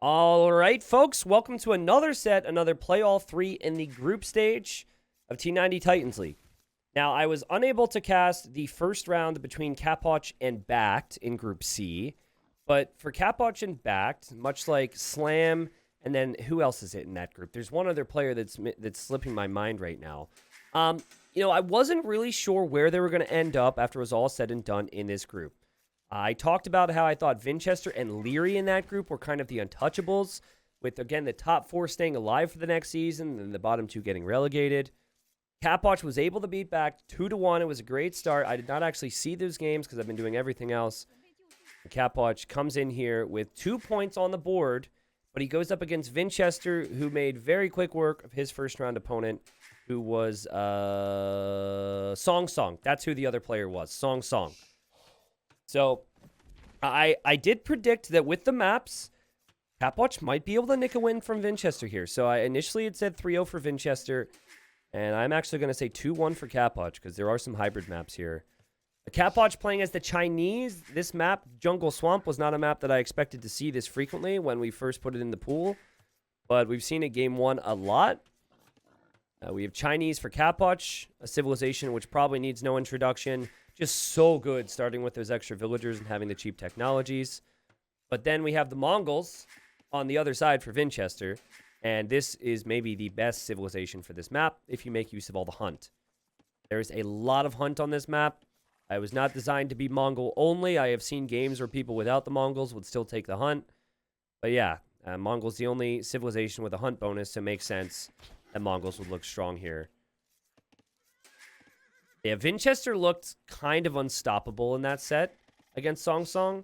All right, folks, welcome to another play all three in the group stage of T90 Titans League. Now, I was unable to cast the first round between Capoch and Backed in Group C, but for Capoch and Backed, much like Slam, and then who else is it in that group? There's one other player that's slipping my mind right now. I wasn't really sure where they were going to end up after it was all said and done in this group. I talked about how I thought Vinchester and Leary in that group were kind of the untouchables, with, again, the top four staying alive for the next season and the bottom two getting relegated. Capoch was able to beat back 2-1. It was a great start. I did not actually see those games because I've been doing everything else. Capoch comes in here with 2 points on the board, but he goes up against Vinchester, who made very quick work of his first-round opponent, who was Song. That's who the other player was, Song. So I did predict that with the maps, Capoch might be able to nick a win from Vinchester here. So I initially had said 3-0 for Vinchester, and I'm actually going to say 2-1 for Capoch because there are some hybrid maps here. Capoch playing as the Chinese. This map, Jungle Swamp, was not a map that I expected to see this frequently when we first put it in the pool, but we've seen it game one a lot. We have Chinese for Capoch, a civilization which probably needs no introduction. Just so good, starting with those extra villagers and having the cheap technologies. But then we have the Mongols on the other side for Vinchester, and this is maybe the best civilization for this map if you make use of all the hunt. There's a lot of hunt on this map. I was not designed to be Mongol only. I have seen games where people without the Mongols would still take the hunt. But yeah, Mongol's the only civilization with a hunt bonus, so it makes sense that Mongols would look strong here. Yeah, Vinchester looked kind of unstoppable in that set against Song,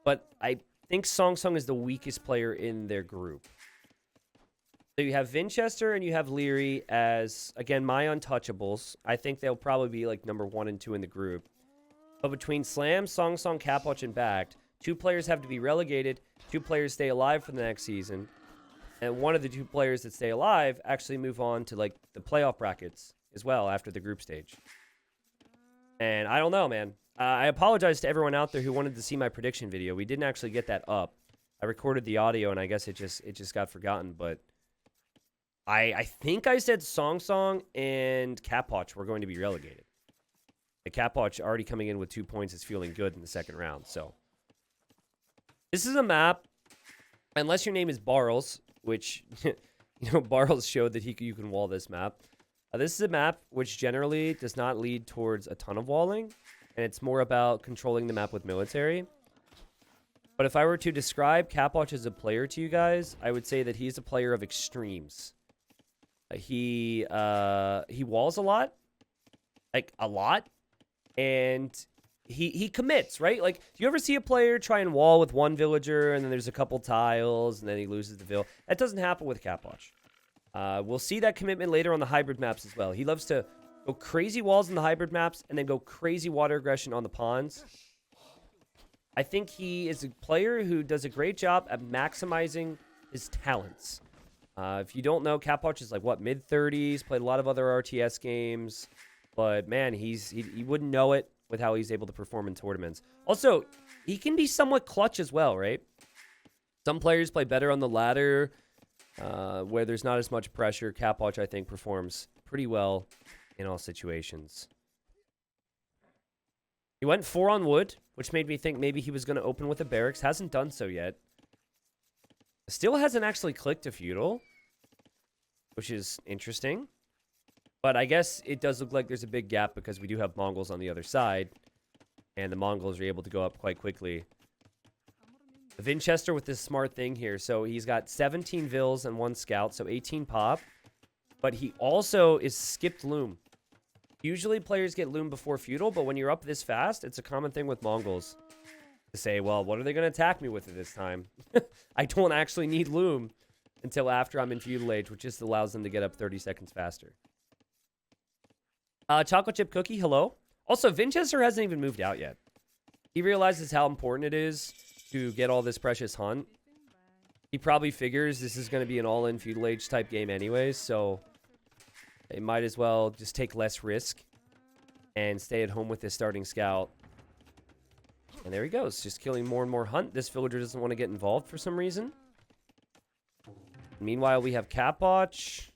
but I think Song is the weakest player in their group. So you have Vinchester and you have Leary as, again, my untouchables. I think they'll probably be like number 1 and 2 in the group. But between Slam, Song, Capoch, and Backed, 2 players have to be relegated, 2 players stay alive for the next season, and one of the 2 players that stay alive actually move on to like the playoff brackets as well after the group stage. And I don't know, man. I apologize to everyone out there who wanted to see my prediction video. We didn't actually get that up. I recorded the audio, and I guess it just got forgotten. But I think I said Song and Capoch were going to be relegated. The Capoch already coming in with 2 points is feeling good in the second round. So this is a map, unless your name is Barles, which Barles showed that you can wall this map. This is a map which generally does not lead towards a ton of walling, and it's more about controlling the map with military. But if I were to describe Capoch as a player to you guys, I would say that he's a player of extremes. He walls a lot, and he commits, right? Like, do you ever see a player try and wall with one villager, and then there's a couple tiles, and then he loses the vill? That doesn't happen with Capoch. We'll see that commitment later on the hybrid maps as well. He loves to go crazy walls in the hybrid maps and then go crazy water aggression on the ponds. I think he is a player who does a great job at maximizing his talents. If you don't know, Capoch is like, mid-30s, played a lot of other RTS games. But, man, he wouldn't know it with how he's able to perform in tournaments. Also, he can be somewhat clutch as well, right? Some players play better on the ladder, where there's not as much pressure. Capoch, I think, performs pretty well in all situations. He went 4 on wood, which made me think maybe he was going to open with a barracks. Hasn't done so yet. Still hasn't actually clicked a feudal, which is interesting. But I guess it does look like there's a big gap because we do have Mongols on the other side, and the Mongols are able to go up quite quickly. Vinchester with this smart thing here. So he's got 17 vills and 1 scout, so 18 pop. But he also is skipped loom. Usually players get loom before feudal, but when you're up this fast, it's a common thing with Mongols to say, well, what are they going to attack me with at this time? I don't actually need loom until after I'm in feudal age, which just allows them to get up 30 seconds faster. Chocolate chip cookie, hello. Also, Vinchester hasn't even moved out yet. He realizes how important it is to get all this precious hunt. He probably figures this is going to be an all-in feudal age type game anyways, so they might as well just take less risk and stay at home with his starting scout. And there he goes, just killing more and more hunt. This villager doesn't want to get involved for some reason. Meanwhile, we have Capoch,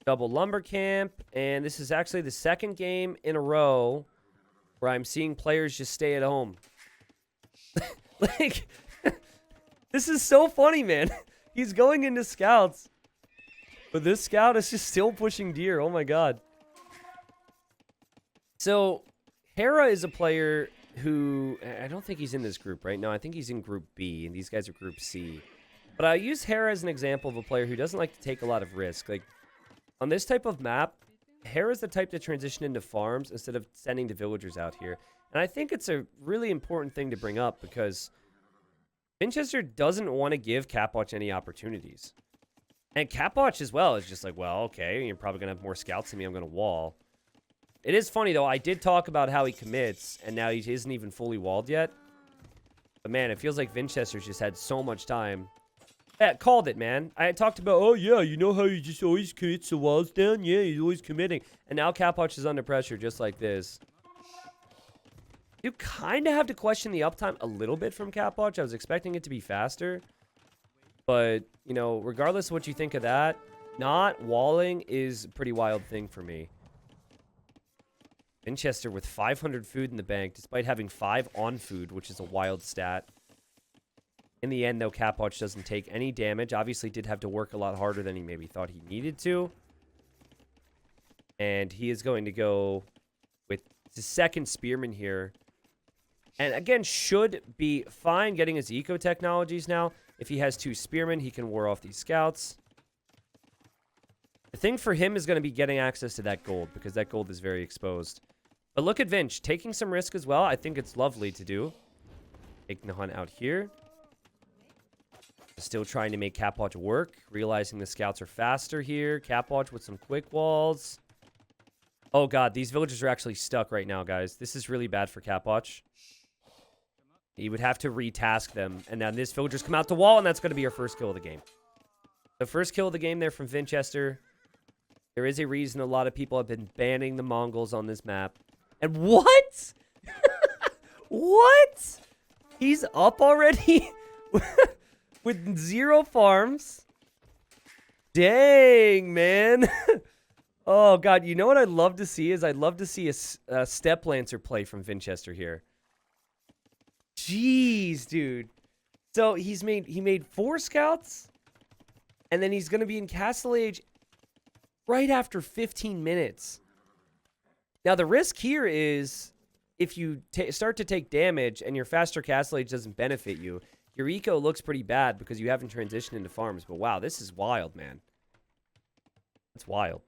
double lumber camp, and this is actually the second game in a row where I'm seeing players just stay at home. Like, this is so funny, man. He's going into scouts, but this scout is just still pushing deer. Oh my god. So, Hera is a player who, I don't think he's in this group right now. I think he's in Group B, and these guys are Group C. But I use Hera as an example of a player who doesn't like to take a lot of risk. Like, on this type of map, Hera's the type to transition into farms instead of sending the villagers out here. And I think it's a really important thing to bring up because Vinchester doesn't want to give Capoch any opportunities. And Capoch as well is just like, well, okay, you're probably going to have more scouts than me. I'm going to wall. It is funny, though. I did talk about how he commits, and now he isn't even fully walled yet. But, man, it feels like Vinchester's just had so much time. Yeah, called it, man. I had talked about, oh, yeah, you know how he just always commits the walls down? Yeah, he's always committing. And now Capoch is under pressure just like this. You kind of have to question the uptime a little bit from Capoch. I was expecting it to be faster. But, you know, regardless of what you think of that, not walling is a pretty wild thing for me. Vinchester with 500 food in the bank, despite having 5 on food, which is a wild stat. In the end, though, Capoch doesn't take any damage. Obviously did have to work a lot harder than he maybe thought he needed to. And he is going to go with the second spearman here. And again, should be fine getting his eco technologies now. If he has 2 spearmen, he can war off these scouts. The thing for him is going to be getting access to that gold, because that gold is very exposed. But look at Vinch, taking some risk as well. I think it's lovely to do. Taking the hunt out here. Still trying to make Capoch work. Realizing the scouts are faster here. Capoch with some quick walls. Oh god, these villagers are actually stuck right now, guys. This is really bad for Capoch. He would have to retask them. And now this villagers come out to wall, and that's going to be our first kill of the game. The first kill of the game there from Vinchester. There is a reason a lot of people have been banning the Mongols on this map. And what? What? He's up already? With 0 farms? Dang, man. Oh, God. You know what I'd love to see is I'd love to see a Step Lancer play from Vinchester here. Jeez, dude. So he made 4 scouts, and then he's going to be in Castle Age right after 15 minutes. Now, the risk here is if you start to take damage and your faster Castle Age doesn't benefit you, your eco looks pretty bad because you haven't transitioned into farms. But wow, this is wild, man. It's wild.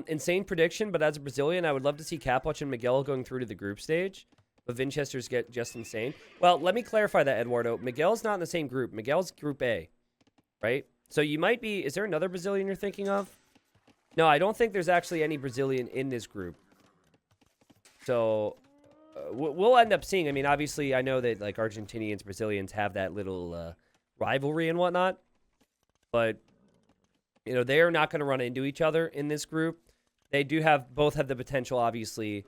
Insane prediction, but as a Brazilian, I would love to see Capoch and Miguel going through to the group stage. But Vinchester's get just insane. Well, let me clarify that, Eduardo. Miguel's not in the same group. Miguel's Group A, right? So you might be... Is there another Brazilian you're thinking of? No, I don't think there's actually any Brazilian in this group. So... we'll end up seeing. I mean, obviously, I know that like Argentinians, Brazilians have that little rivalry and whatnot, but you know they are not going to run into each other in this group. They do both have the potential, obviously,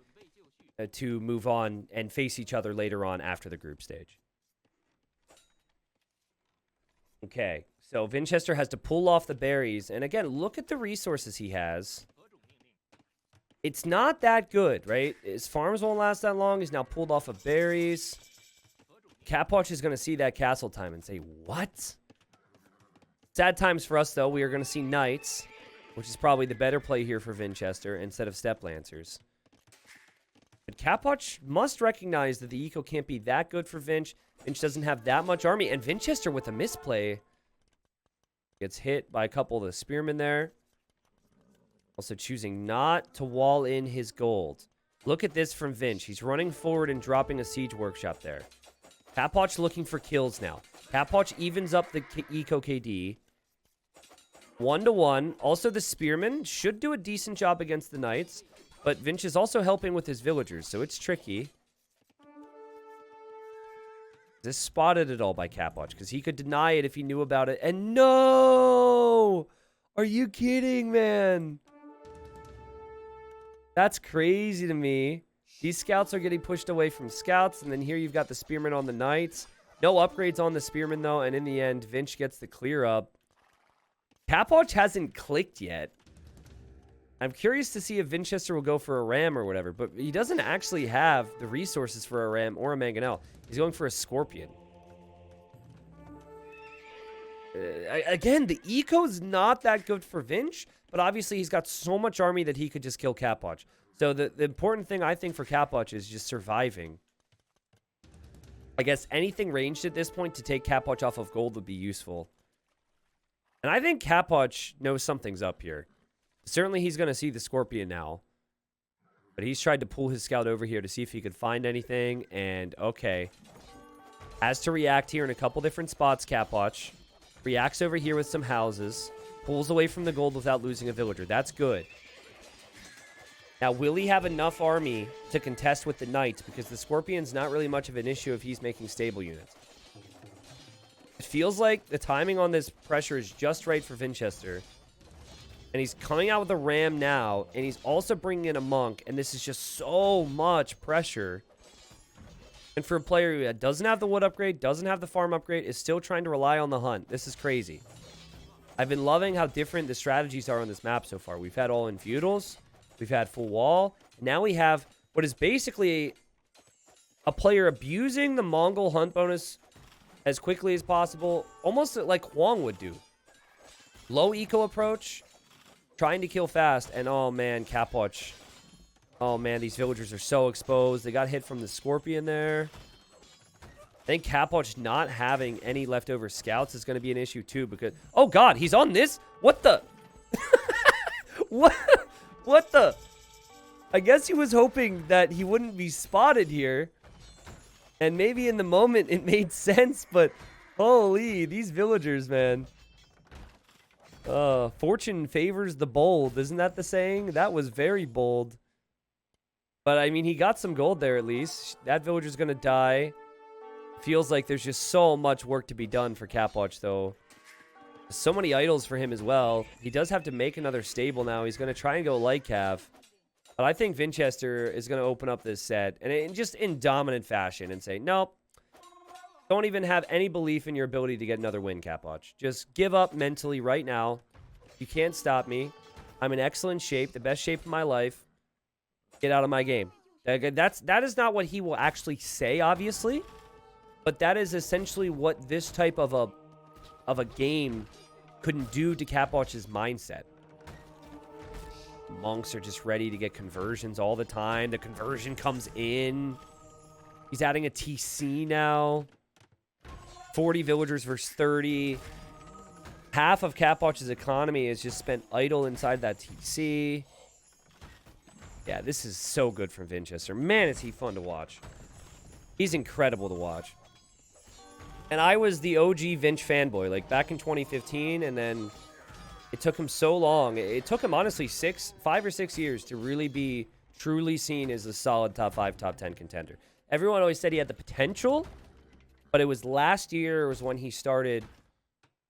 to move on and face each other later on after the group stage. Okay, so Vinchester has to pull off the berries, and again, look at the resources he has. It's not that good, right? His farms won't last that long. He's now pulled off of berries. Capoch is going to see that castle time and say, what? Sad times for us, though. We are going to see knights, which is probably the better play here for Vinchester instead of step lancers. But Capoch must recognize that the eco can't be that good for Vinch. Vinch doesn't have that much army. And Vinchester with a misplay gets hit by a couple of the spearmen there. Also choosing not to wall in his gold. Look at this from Vinch. He's running forward and dropping a siege workshop there. Capoch looking for kills now. Capoch evens up the eco KD. 1-1. Also, the spearmen should do a decent job against the knights. But Vinch is also helping with his villagers, so it's tricky. This spotted it all by Capoch, because he could deny it if he knew about it. And no! Are you kidding, man? That's crazy to me. These scouts are getting pushed away from scouts, and then here you've got the spearmen on the knights. No upgrades on the spearmen, though, and in the end, Vinch gets the clear up. Capoch hasn't clicked yet. I'm curious to see if Vinchester will go for a ram or whatever, but he doesn't actually have the resources for a ram or a mangonel. He's going for a scorpion. Again, the eco is not that good for Vinch, but obviously he's got so much army that he could just kill Capoch. So the important thing, I think, for Capoch is just surviving. I guess anything ranged at this point to take Capoch off of gold would be useful. And I think Capoch knows something's up here. Certainly he's going to see the scorpion now. But he's tried to pull his scout over here to see if he could find anything. And, okay. Has to react here in a couple different spots, Capoch. Reacts over here with some houses. Pulls away from the gold without losing a villager. That's good. Now, will he have enough army to contest with the knights? Because the scorpion's not really much of an issue if he's making stable units. It feels like the timing on this pressure is just right for Vinchester. And he's coming out with a ram now. And he's also bringing in a monk. And this is just so much pressure. And for a player who doesn't have the wood upgrade, doesn't have the farm upgrade, is still trying to rely on the hunt. This is crazy. I've been loving how different the strategies are on this map so far. We've had all in feudals. We've had full wall. Now we have what is basically a player abusing the Mongol hunt bonus as quickly as possible. Almost like Huang would do. Low eco approach. Trying to kill fast. And oh man, Capoch. Oh man, these villagers are so exposed. They got hit from the scorpion there. I think Capoch not having any leftover scouts is going to be an issue too because... Oh god, he's on this? What the? What? What the? I guess he was hoping that he wouldn't be spotted here. And maybe in the moment it made sense, but... Holy, these villagers, man. Fortune favors the bold. Isn't that the saying? That was very bold. But, I mean, he got some gold there at least. That villager's going to die. Feels like there's just so much work to be done for Capoch, though. So many idols for him as well. He does have to make another stable now. He's going to try and go light cav. But I think Vinchester is going to open up this set. And just in dominant fashion and say, nope. Don't even have any belief in your ability to get another win, Capoch. Just give up mentally right now. You can't stop me. I'm in excellent shape. The best shape of my life. Get out of my game. That is not what he will actually say, obviously. But that is essentially what this type of a game couldn't do to Capoch's mindset. Monks are just ready to get conversions all the time. The conversion comes in. He's adding a TC now. 40 villagers versus 30. Half of Capoch's economy is just spent idle inside that TC. Yeah, this is so good from Vinchester. Man, is he fun to watch. He's incredible to watch. And I was the OG Vinch fanboy, like back in 2015, and then it took him so long. It took him, honestly, 5 or 6 years to really be truly seen as a solid top 5, top 10 contender. Everyone always said he had the potential, but it was last year was when he started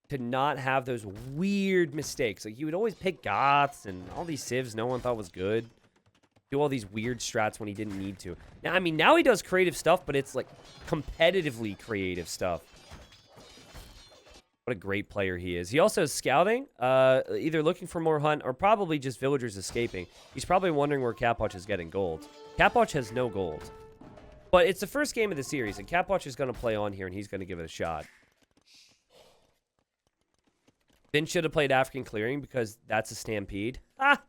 to not have those weird mistakes. Like, he would always pick Goths and all these civs no one thought was good. Do all these weird strats when he didn't need to. Now, I mean, now he does creative stuff, but it's like competitively creative stuff. What a great player he is. He also has scouting, either looking for more hunt or probably just villagers escaping. He's probably wondering where Capoch is getting gold. Capoch has no gold. But it's the first game of the series, and Capoch is going to play on here, and he's going to give it a shot. Vinch should have played African Clearing because that's a stampede. Ah,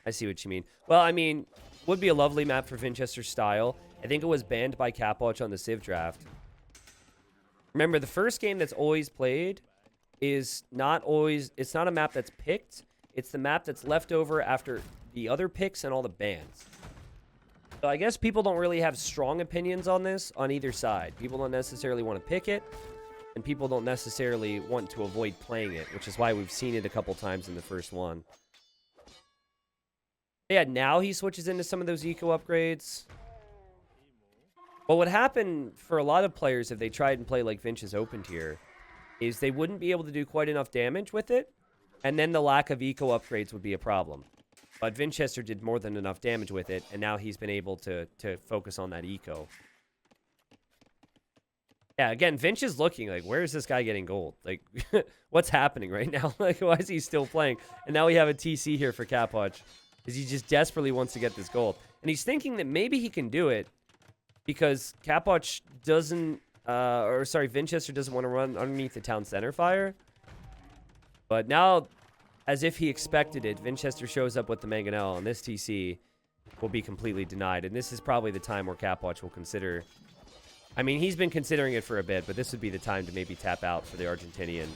I see what you mean. Well, I mean, would be a lovely map for Vinchester's style. I think it was banned by Capoch on the Civ draft. Remember, the first game that's always played is not always... It's not a map that's picked. It's the map that's left over after the other picks and all the bans. So I guess people don't really have strong opinions on this on either side. People don't necessarily want to pick it, and people don't necessarily want to avoid playing it, which is why we've seen it a couple times in the first one. Yeah, now he switches into some of those eco upgrades. Well, what happened for a lot of players if they tried and play like Vinch's open tier is they wouldn't be able to do quite enough damage with it, and then the lack of eco upgrades would be a problem. But Vinchester did more than enough damage with it, and now he's been able to focus on that eco. Yeah, again, Vinch is looking like, where is this guy getting gold? Like, what's happening right now? Like, why is he still playing? And now we have a TC here for Capoch, because he just desperately wants to get this gold. And he's thinking that maybe he can do it because Capoch doesn't, Vinchester doesn't want to run underneath the town center fire. But now, as if he expected it, Vinchester shows up with the Mangonel, and this TC will be completely denied. And this is probably the time where Capoch will consider... I mean, he's been considering it for a bit, but this would be the time to maybe tap out for the Argentinian.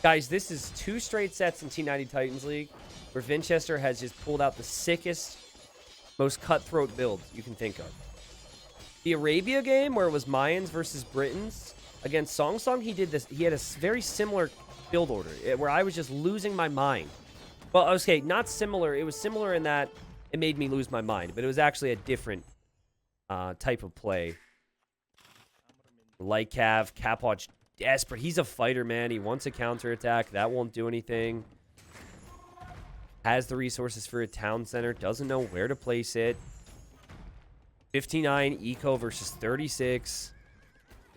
Guys, this is 2 straight sets in T90 Titans League where Vinchester has just pulled out the sickest, most cutthroat build you can think of. The Arabia game, where it was Mayans versus Britons, against Song Song, he did this. He had a very similar build order where I was just losing my mind. Well, okay, not similar. It was similar in that it made me lose my mind, but it was actually a different type of play. Like Capoch, desperate. He's a fighter, man. He wants a counterattack. That won't do anything. Has the resources for a town center. Doesn't know where to place it. 59 eco versus 36.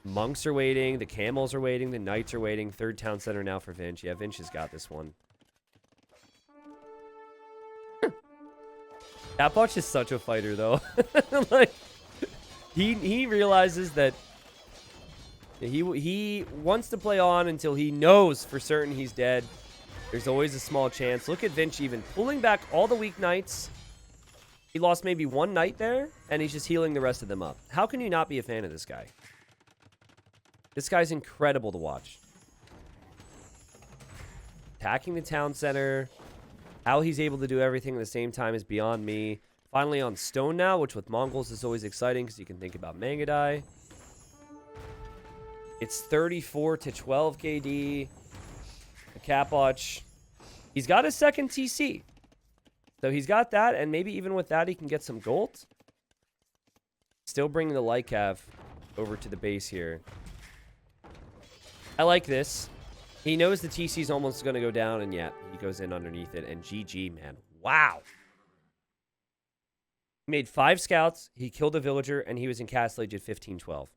Monks are waiting. The camels are waiting. The knights are waiting. 3rd town center now for Vinch. Yeah, Vinch has got this one. Capoch is such a fighter, though. Like, he realizes that he wants to play on until he knows for certain he's dead. There's always a small chance. Look at Vinch even pulling back all the weak knights. He lost maybe 1 knight there, and he's just healing the rest of them up. How can you not be a fan of this guy? This guy's incredible to watch. Attacking the town center. How he's able to do everything at the same time is beyond me. Finally on stone now, which with Mongols is always exciting because you can think about Mangadai. It's 34 to 12 KD. Capoch. He's got his 2nd TC. So he's got that, and maybe even with that he can get some gold. Still bringing the Lycav over to the base here. I like this. He knows the TC's almost going to go down, and yeah, he goes in underneath it. And GG, man. Wow. He made 5 scouts, he killed a villager, and he was in Castle Age at 15-12.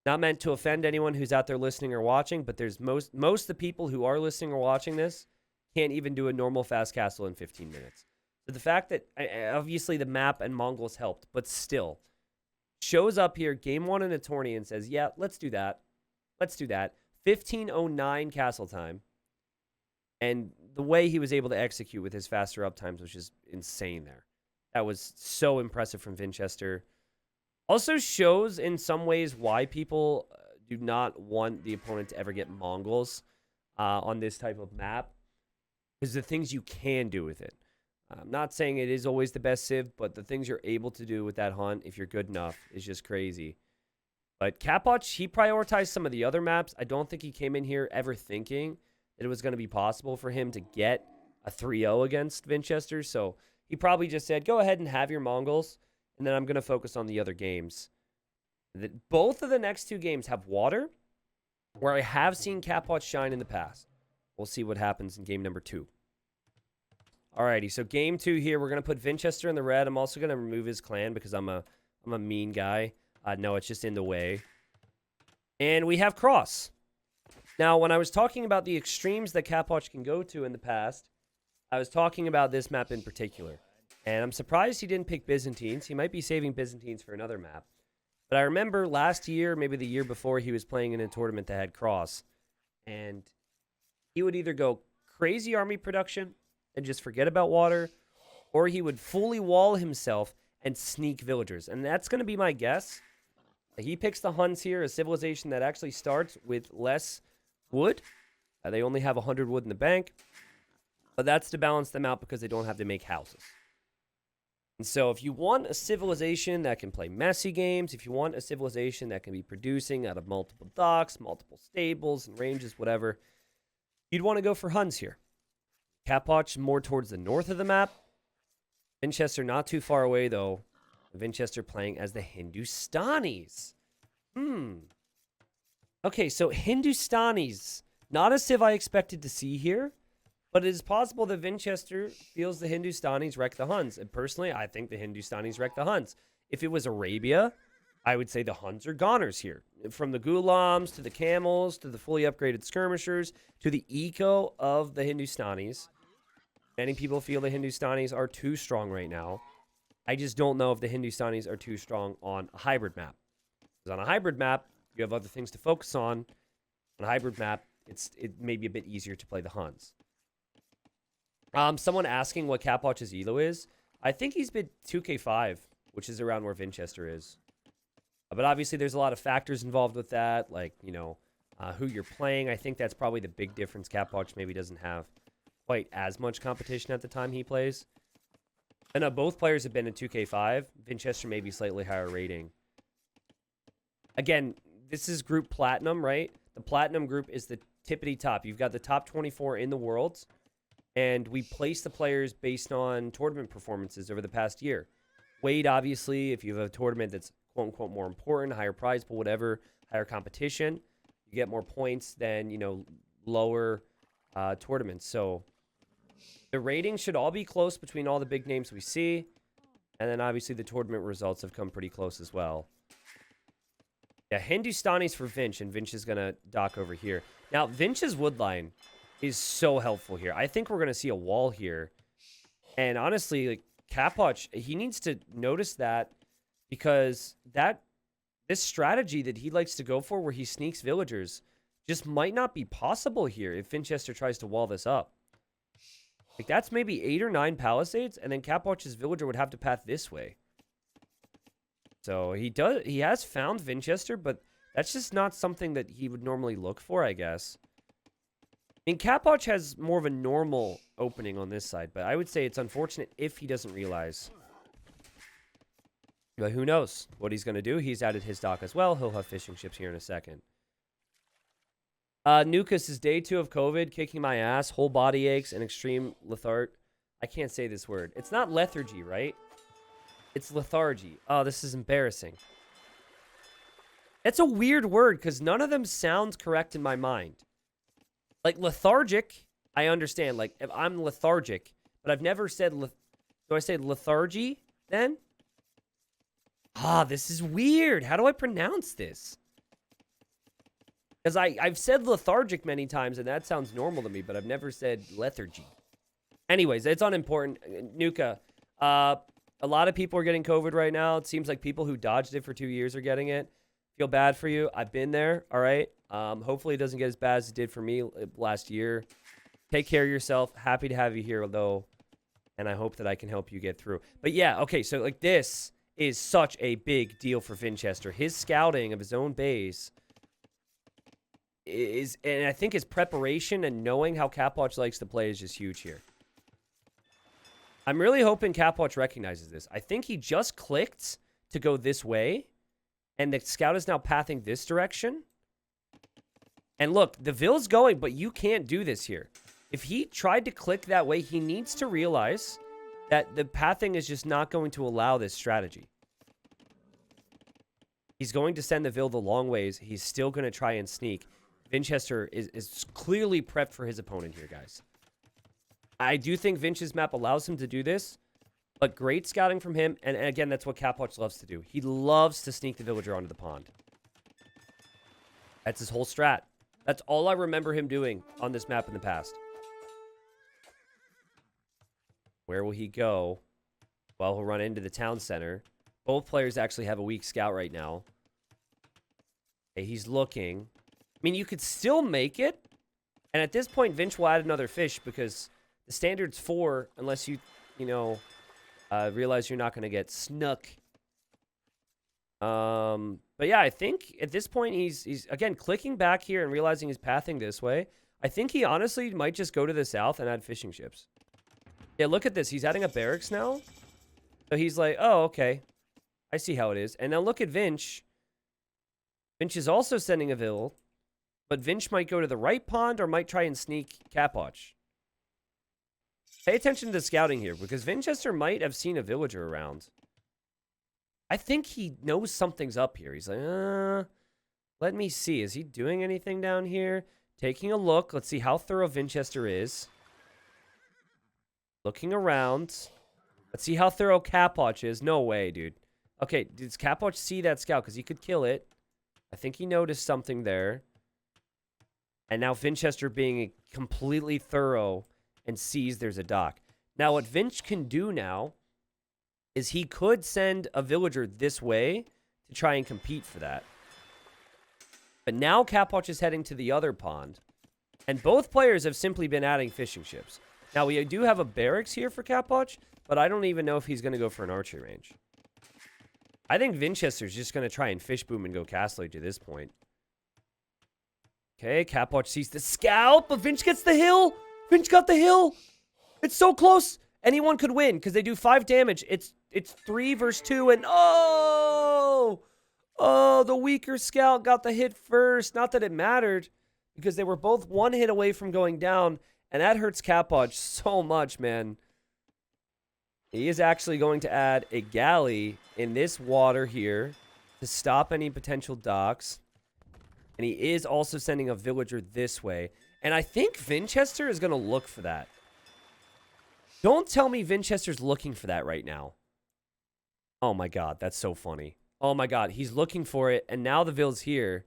Not meant to offend anyone who's out there listening or watching, but there's most of the people who are listening or watching this can't even do a normal fast castle in 15 minutes. So the fact that, obviously, the map and Mongols helped, but still, shows up here, game 1 in a tourney, and says, yeah, let's do that. Let's do that. 15:09 castle time. And the way he was able to execute with his faster up times was just insane there. That was so impressive from Vinchester. Also shows in some ways why people do not want the opponent to ever get Mongols on this type of map. Because the things you can do with it. I'm not saying it is always the best civ, but the things you're able to do with that hunt, if you're good enough, is just crazy. But Capoch, he prioritized some of the other maps. I don't think he came in here ever thinking that it was going to be possible for him to get a 3-0 against Vinchester. So he probably just said, go ahead and have your Mongols, and then I'm going to focus on the other games. Both of the next 2 games have water, where I have seen Capoch shine in the past. We'll see what happens in game number 2. Alrighty, so game 2 here, we're going to put Vinchester in the red. I'm also going to remove his clan because I'm a mean guy. No, it's just in the way. And we have Cross. Now, when I was talking about the extremes that Capoch can go to in the past, I was talking about this map in particular. And I'm surprised he didn't pick Byzantines. He might be saving Byzantines for another map. But I remember last year, maybe the year before, he was playing in a tournament that had Cross. And he would either go crazy army production and just forget about water, or he would fully wall himself and sneak villagers. And that's going to be my guess. He picks the Huns here, a civilization that actually starts with less wood. They only have 100 wood in the bank. But that's to balance them out because they don't have to make houses. And so if you want a civilization that can play messy games, if you want a civilization that can be producing out of multiple docks, multiple stables and ranges, whatever, you'd want to go for Huns here. Capoch more towards the north of the map. Vinchester not too far away, though. Vinchester playing as the Hindustanis. Okay, so Hindustanis. Not a civ I expected to see here, but it is possible that Vinchester feels the Hindustanis wreck the Huns. And personally, I think the Hindustanis wreck the Huns. if it was Arabia, I would say the Huns are goners here. From the Ghulams to the Camels to the fully upgraded Skirmishers to the eco of the Hindustanis. Many people feel the Hindustanis are too strong right now. I just don't know if the Hindustanis are too strong on a hybrid map. Because on a hybrid map, you have other things to focus on. On a hybrid map, it may be a bit easier to play the Huns. Someone asking what Capoch's elo is. I think he's been 2k5, which is around where Vinchester is. But obviously, there's a lot of factors involved with that, like, you know, who you're playing. I think that's probably the big difference. Capoch maybe doesn't have quite as much competition at the time he plays. I know both players have been in 2k5. Vinchester may be slightly higher rating. Again, this is group platinum, right? The platinum group is the tippity top. You've got the top 24 in the world, and we place the players based on tournament performances over the past year. Weight, obviously, if you have a tournament that's quote-unquote more important, higher prize pool, whatever, higher competition, you get more points than, you know, lower tournaments. So the ratings should all be close between all the big names we see. And then obviously the tournament results have come pretty close as well. Yeah, Hindustanis for Vinch, and Vinch is going to dock over here. Now, Vinch's woodline is so helpful here. I think we're going to see a wall here. And honestly, like, Capoch, he needs to notice that, because this strategy that he likes to go for where he sneaks villagers just might not be possible here if Vinchester tries to wall this up. Like, that's maybe 8 or 9 palisades, and then Capoch's villager would have to path this way. So he has found Vinchester, but that's just not something that he would normally look for, I guess. I mean, Capoch has more of a normal opening on this side, but I would say it's unfortunate if he doesn't realize. But who knows what he's going to do. He's added his dock as well. He'll have fishing ships here in a second. Nukas is day 2 of COVID, kicking my ass, whole body aches, and extreme lethargy. I can't say this word. It's not lethargy, right? It's lethargy. Oh, this is embarrassing. That's a weird word because none of them sound correct in my mind. Like lethargic, I understand. Like if I'm lethargic, but I've never said, do I say lethargy then? Ah, this is weird. How do I pronounce this? Because I've said lethargic many times, and that sounds normal to me, but I've never said lethargy. Anyways, it's unimportant. Nuka, a lot of people are getting COVID right now. It seems like people who dodged it for 2 years are getting it. Feel bad for you. I've been there, all right? Hopefully it doesn't get as bad as it did for me last year. Take care of yourself. Happy to have you here, though, and I hope that I can help you get through. But yeah, okay, so like this is such a big deal for Vinchester. His scouting of his own base is, and I think his preparation and knowing how Capoch likes to play is just huge here. I'm really hoping Capoch recognizes this. I think he just clicked to go this way, and the scout is now pathing this direction. And look, the Ville's going, but you can't do this here. If he tried to click that way, he needs to realize that the pathing is just not going to allow this strategy. He's going to send the Ville the long ways. He's still going to try and sneak. Vinchester is clearly prepped for his opponent here, guys. I do think Vinch's map allows him to do this, but great scouting from him. And again, that's what Capoch loves to do. He loves to sneak the villager onto the pond. That's his whole strat. That's all I remember him doing on this map in the past. Where will he go? Well, he'll run into the town center. Both players actually have a weak scout right now. Okay, he's looking. I mean, you could still make it. And at this point, Vinch will add another fish because the standard's 4 unless you realize you're not going to get snuck. But yeah, I think at this point, he's again, clicking back here and realizing he's pathing this way. I think he honestly might just go to the south and add fishing ships. Yeah, look at this. He's adding a barracks now. So he's like, oh, okay. I see how it is. And now look at Vinch. Vinch is also sending a Ville. But Vinch might go to the right pond or might try and sneak Capoch. Pay attention to the scouting here, because Vinchester might have seen a villager around. I think he knows something's up here. He's like, let me see. Is he doing anything down here? Taking a look. Let's see how thorough Vinchester is. Looking around. Let's see how thorough Capoch is. No way, dude. Okay, does Capoch see that scout? Because he could kill it. I think he noticed something there. And now Vinchester being completely thorough and sees there's a dock. Now, what Vinch can do now is he could send a villager this way to try and compete for that. But now Capoch is heading to the other pond. And both players have simply been adding fishing ships. Now, we do have a barracks here for Capoch, but I don't even know if he's going to go for an archery range. I think Vinchester's just going to try and fish boom and go castle age at this point. Okay, Capoch sees the scout, but Vinch gets the hill. Vinch got the hill. It's so close. Anyone could win because they do 5 damage. It's 3 versus 2, and oh, the weaker scout got the hit first. Not that it mattered because they were both 1 hit away from going down, and that hurts Capoch so much, man. He is actually going to add a galley in this water here to stop any potential docks. And he is also sending a villager this way. And I think Vinchester is going to look for that. Don't tell me Vinchester's looking for that right now. Oh my god, that's so funny. Oh my god, he's looking for it, and now the Vill's here.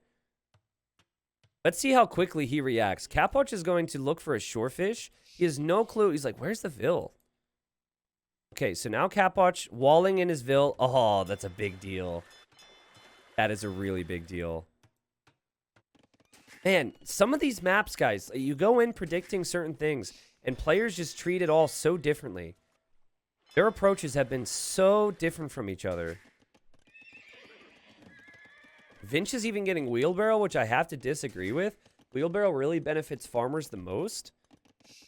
Let's see how quickly he reacts. Capoch is going to look for a shorefish. He has no clue. He's like, where's the Vill? Okay, so now Capoch walling in his Vill. Oh, that's a big deal. That is a really big deal. Man, some of these maps, guys, you go in predicting certain things, and players just treat it all so differently. Their approaches have been so different from each other. Vinch is even getting wheelbarrow, which I have to disagree with. Wheelbarrow really benefits farmers the most.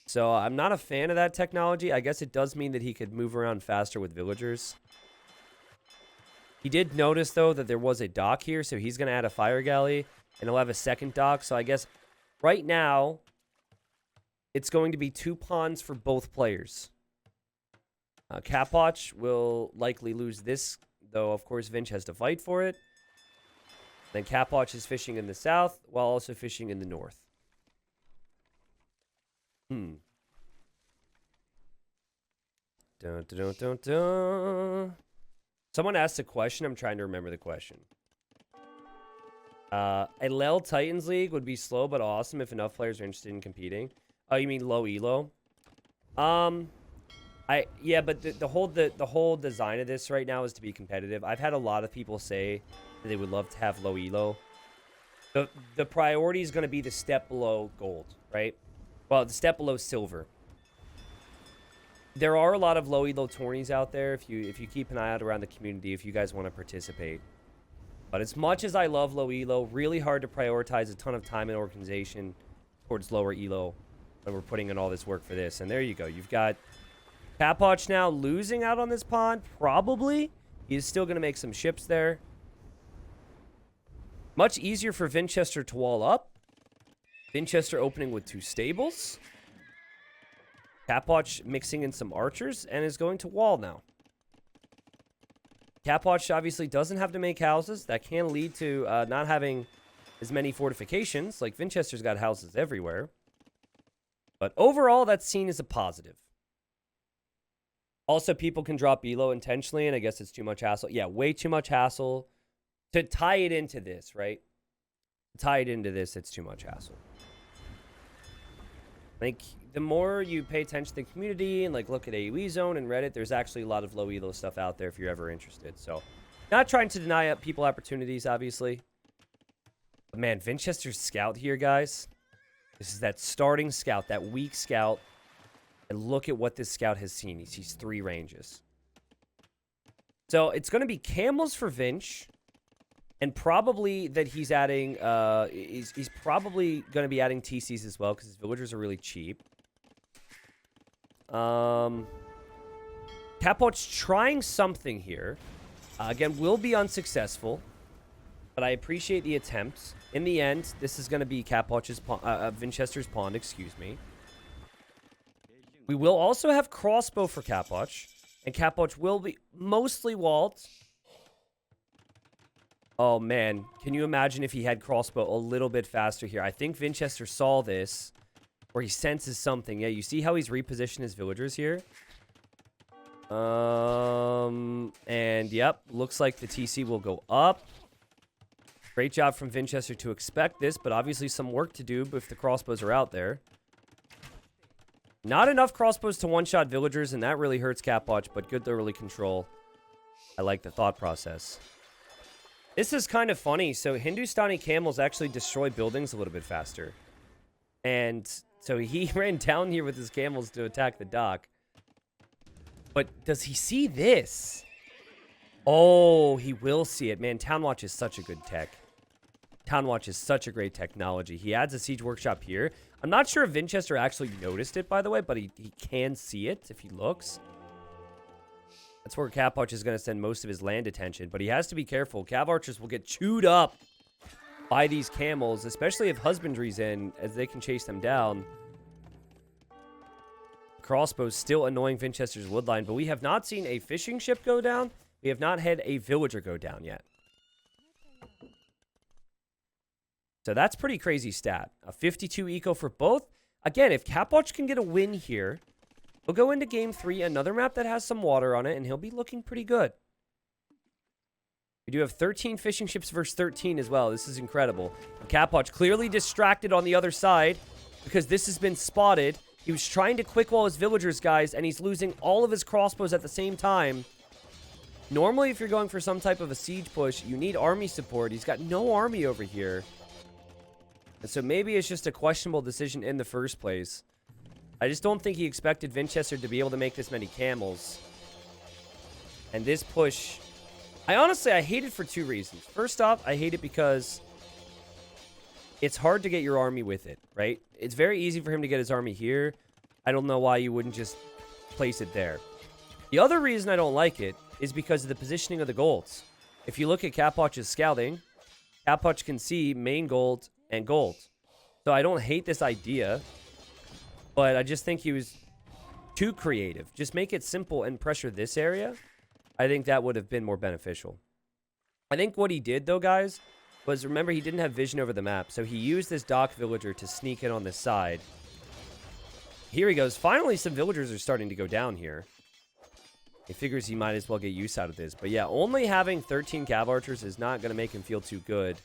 So I'm not a fan of that technology. I guess it does mean that he could move around faster with villagers. He did notice, though, that there was a dock here, so he's going to add a fire galley, and he'll have a second dock. So I guess right now, it's going to be 2 ponds for both players. Capoch will likely lose this, though, of course, Vinch has to fight for it. Then Capoch is fishing in the south, while also fishing in the north. Dun, dun, dun, dun, dun. Someone asked a question. I'm trying to remember the question. A LEL Titans League would be slow but awesome if enough players are interested in competing. Oh, you mean low elo? Yeah, but the whole design of this right now is to be competitive. I've had a lot of people say that they would love to have low elo. The priority is going to be the step below gold, right? Well, the step below silver. There are a lot of low elo tourneys out there if you keep an eye out around the community if you guys want to participate. But as much as I love low elo, really hard to prioritize a ton of time and organization towards lower elo when we're putting in all this work for this. And there you go. You've got Capoch now losing out on this pond, probably. He's still going to make some ships there. Much easier for Vinchester to wall up. Vinchester opening with 2 stables. Capoch mixing in some archers and is going to wall now. Capoch obviously doesn't have to make houses. That can lead to not having as many fortifications. Like Vinchester's got houses everywhere. But overall, that's seen as a positive. Also, people can drop elo intentionally, and I guess it's too much hassle. Yeah, way too much hassle. To tie it into this, right? To tie it into this, it's too much hassle. Like, the more you pay attention to the community and, like, look at AoE Zone and Reddit, there's actually a lot of low elo stuff out there if you're ever interested. So, not trying to deny people opportunities, obviously. But, man, Vinchester's scout here, guys. This is that starting scout, that weak scout. And look at what this scout has seen. He sees 3 ranges. So, it's going to be camels for Vinch. And probably that he's adding, he's probably going to be adding TCs as well, because his villagers are really cheap. Capoch trying something here. Again, will be unsuccessful, but I appreciate the attempts. In the end, this is going to be Capoch's Vinchester's pond, excuse me. We will also have crossbow for Capoch, and Capoch will be mostly walled. Oh, man. Can you imagine if he had crossbow a little bit faster here? I think Vinchester saw this, or he senses something. Yeah, you see how he's repositioned his villagers here? And yep, looks like the TC will go up. Great job from Vinchester to expect this, but obviously some work to do if the crossbows are out there. Not enough crossbows to one-shot villagers, and that really hurts Capoch, but good early control. I like the thought process. This is kind of funny. So Hindustani camels actually destroy buildings a little bit faster. And so he ran down here with his camels to attack the dock. But does he see this? Oh, he will see it. Man, Town Watch is such a good tech. Town Watch is such a great technology. He adds a siege workshop here. I'm not sure if Vinchester actually noticed it, by the way, but he can see it if he looks. That's where Capoch is going to send most of his land attention, but he has to be careful. Cav archers will get chewed up by these camels, especially if husbandry's in, as they can chase them down. Crossbows still annoying Vinchester's woodline, but we have not seen a fishing ship go down. We have not had a villager go down yet. So that's pretty crazy stat. A 52 eco for both. Again, if Capoch can get a win here, we'll go into game 3, another map that has some water on it, and he'll be looking pretty good. We do have 13 fishing ships versus 13 as well. This is incredible. Capoch clearly distracted on the other side because this has been spotted. He was trying to quick wall his villagers, guys, and he's losing all of his crossbows at the same time. Normally, if you're going for some type of a siege push, you need army support. He's got no army over here. And so maybe it's just a questionable decision in the first place. I just don't think he expected Vinchester to be able to make this many camels. And this push... I hate it for two reasons. First off, I hate it because it's hard to get your army with it, right? It's very easy for him to get his army here. I don't know why you wouldn't just place it there. The other reason I don't like it is because of the positioning of the golds. If you look at Capoch's scouting, Capoch can see main gold and gold. So I don't hate this idea, but I just think he was too creative. Just make it simple and pressure this area. I think that would have been more beneficial. I think what he did, though, guys, was, remember, he didn't have vision over the map. So he used this dock villager to sneak in on this side. Here he goes. Finally, some villagers are starting to go down here. He figures he might as well get use out of this. But yeah, only having 13 cav archers is not going to make him feel too good.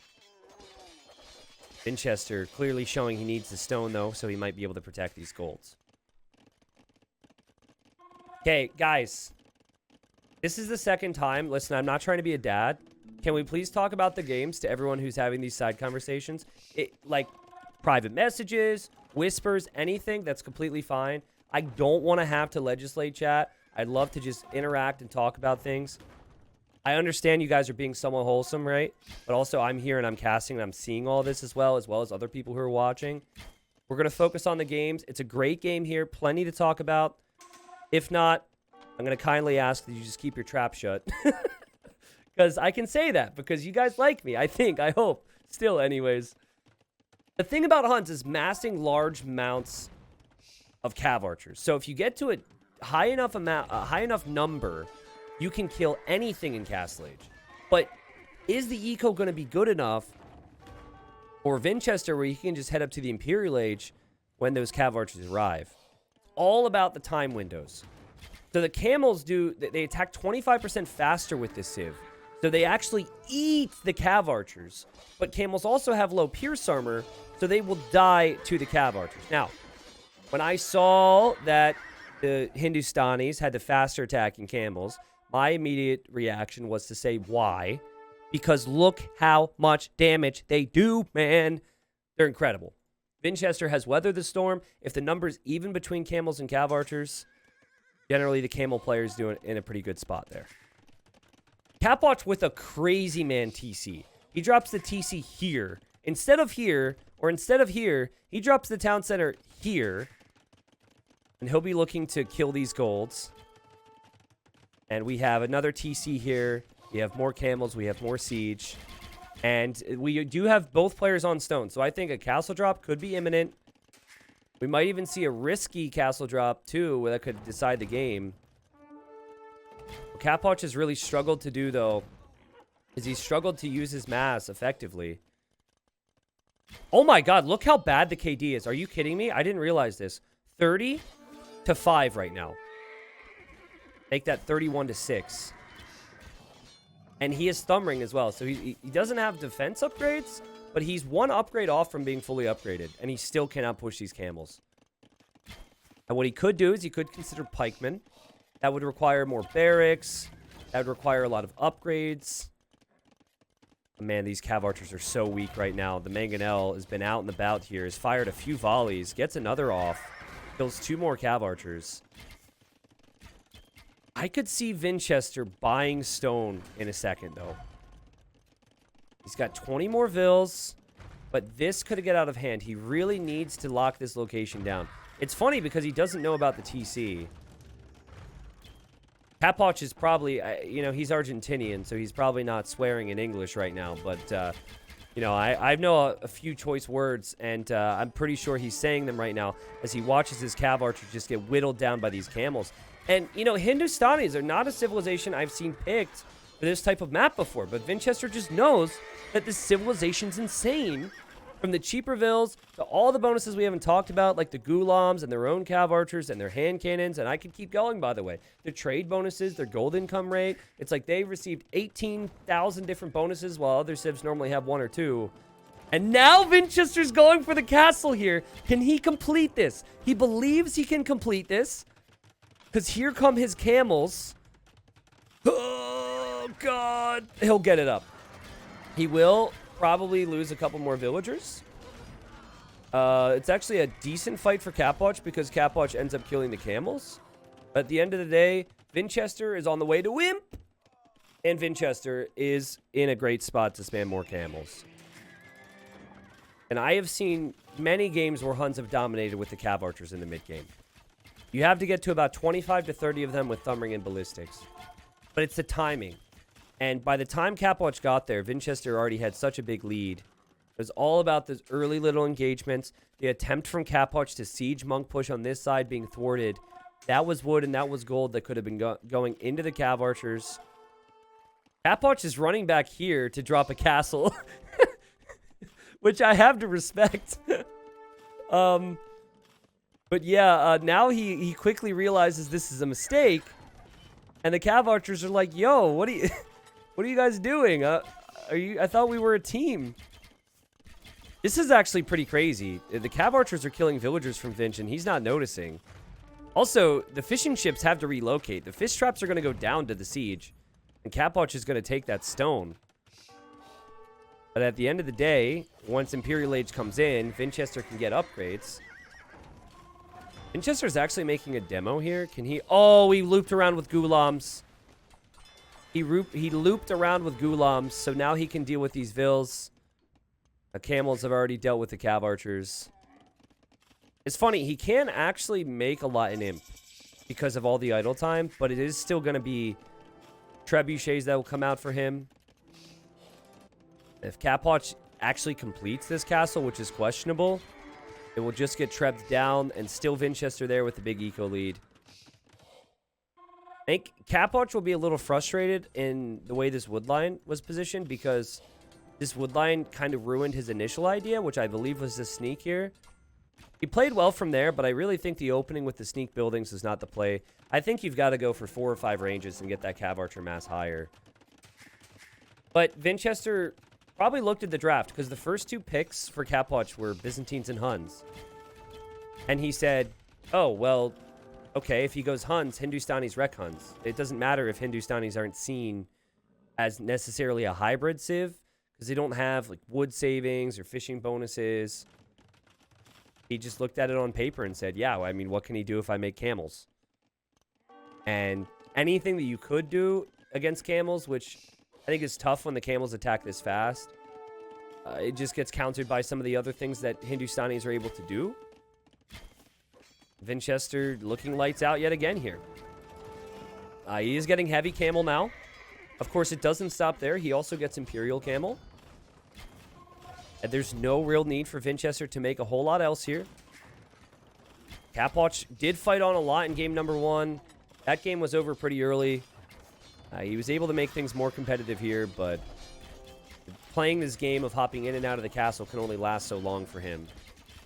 Vinchester clearly showing he needs the stone, though, so he might be able to protect these golds. Okay, guys. This is the second time. Listen, I'm not trying to be a dad. Can we please talk about the games to everyone who's having these side conversations? Like private messages, whispers, anything, that's completely fine. I don't want to have to legislate chat. I'd love to just interact and talk about things. I understand you guys are being somewhat wholesome, right? But also I'm here and I'm casting and I'm seeing all this as well as other people who are watching. We're going to focus on the games. It's a great game here. Plenty to talk about. If not, I'm going to kindly ask that you just keep your trap shut. Because I can say that because you guys like me. I think. I hope. Still, anyways. The thing about hunts is massing large amounts of cav archers. So if you get to a high enough number, you can kill anything in Castle Age. But is the eco going to be good enough for Vinchester where you can just head up to the Imperial Age when those cav archers arrive? All about the time windows. So the camels they attack 25% faster with this civ. So they actually eat the cav archers. But camels also have low pierce armor, so they will die to the cav archers. Now, when I saw that the Hindustanis had the faster attacking camels, my immediate reaction was to say, why? Because look how much damage they do, man. They're incredible. Vinchester has weathered the storm. If the number's even between camels and cav archers, generally the camel player's doing in a pretty good spot there. Capoch with a crazy man TC. He drops the TC here. Instead of here, he drops the town center here. And he'll be looking to kill these golds. And we have another TC here. We have more camels. We have more siege. And we do have both players on stone. So I think a castle drop could be imminent. We might even see a risky castle drop, too, that could decide the game. What Capoch has really struggled to do, though, is he's struggled to use his mass effectively. Oh, my God. Look how bad the KD is. Are you kidding me? I didn't realize this. 30 to 5 right now. Make that 31-6. And he has Thumb Ring as well. So he doesn't have defense upgrades, but he's one upgrade off from being fully upgraded. And he still cannot push these camels. And what he could do is he could consider pikemen. That would require more barracks. That would require a lot of upgrades. Man, these cav archers are so weak right now. The Mangonel has been out and about here. Has fired a few volleys. Gets another off. Kills 2 more cav archers. I could see Vinchester buying stone in a second, though. He's got 20 more vills. But this could get out of hand. He really needs to lock this location down. It's funny because he doesn't know about the TC. Capoch is probably, you know, he's Argentinian, so he's probably not swearing in English right now. But, you know, I know a few choice words, and I'm pretty sure he's saying them right now as he watches his cav archers just get whittled down by these camels. And, you know, Hindustanis are not a civilization I've seen picked for this type of map before. But Vinchester just knows that this civilization's insane. From the cheaper vills to all the bonuses we haven't talked about, like the Ghulams and their own cav archers and their hand cannons. And I could keep going, by the way. Their trade bonuses, their gold income rate. It's like they received 18,000 different bonuses while other civs normally have 1 or 2. And now Vinchester's going for the castle here. Can he complete this? He believes he can complete this. Because here come his camels. Oh, God. He'll get it up. He will probably lose a couple more villagers. It's actually a decent fight for Capoch because Capoch ends up killing the camels. But at the end of the day, Vinchester is on the way to Wimp. And Vinchester is in a great spot to spam more camels. And I have seen many games where Huns have dominated with the cav archers in the mid game. You have to get to about 25 to 30 of them with Thumb Ring and ballistics. But it's the timing. And by the time Capoch got there, Vinchester already had such a big lead. It was all about those early little engagements. The attempt from Capoch to siege monk push on this side being thwarted. That was wood and that was gold that could have been going into the cav archers. Capoch is running back here to drop a castle. Which I have to respect. But yeah, now he quickly realizes this is a mistake. And the cav archers are like, yo, what are you guys doing? I thought we were a team. This is actually pretty crazy. The cav archers are killing villagers from Vinch, and he's not noticing. Also, the fishing ships have to relocate. The fish traps are going to go down to the siege, and Capoch is going to take that stone. But at the end of the day, once Imperial Age comes in, Vinchester can get upgrades. Vinchester's actually making a demo here. Can he? Oh, he looped around with Ghulams. He looped around with Ghulams, so now he can deal with these vills. The camels have already dealt with the cav archers. It's funny, he can actually make a lot in Imp because of all the idle time, but it is still going to be trebuchets that will come out for him. If Capoch actually completes this castle, which is questionable, it will just get trebbed down and still Vinchester there with the big eco lead. I think Capoch will be a little frustrated in the way this wood line was positioned because this wood line kind of ruined his initial idea, which I believe was the sneak here. He played well from there, but I really think the opening with the sneak buildings is not the play. I think you've got to go for 4 or 5 ranges and get that cav archer mass higher. But Vinchester probably looked at the draft because the first 2 picks for Capoch were Byzantines and Huns. And he said, oh, well, okay, if he goes Huns, Hindustanis wreck Huns. It doesn't matter if Hindustanis aren't seen as necessarily a hybrid civ because they don't have like wood savings or fishing bonuses. He just looked at it on paper and said, yeah, I mean, what can he do if I make camels? And anything that you could do against camels, which I think is tough when the camels attack this fast, it just gets countered by some of the other things that Hindustanis are able to do. Vinchester looking lights out yet again here. He is getting heavy camel now. Of course, it doesn't stop there. He also gets Imperial camel. And there's no real need for Vinchester to make a whole lot else here. Capoch did fight on a lot in game number 1. That game was over pretty early. He was able to make things more competitive here, but playing this game of hopping in and out of the castle can only last so long for him.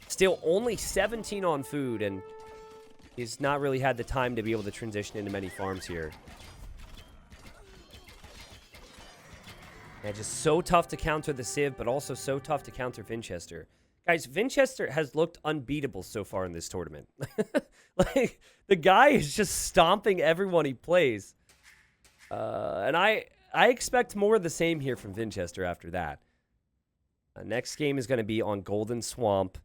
Still only 17 on food, and He's not really had the time to be able to transition into many farms here. And just so tough to counter the Civ, but also so tough to counter Vinchester. Guys, Vinchester has looked unbeatable so far in this tournament. Like, the guy is just stomping everyone he plays. And I expect more of the same here from Vinchester after that. Next game is going to be on Golden Swamp.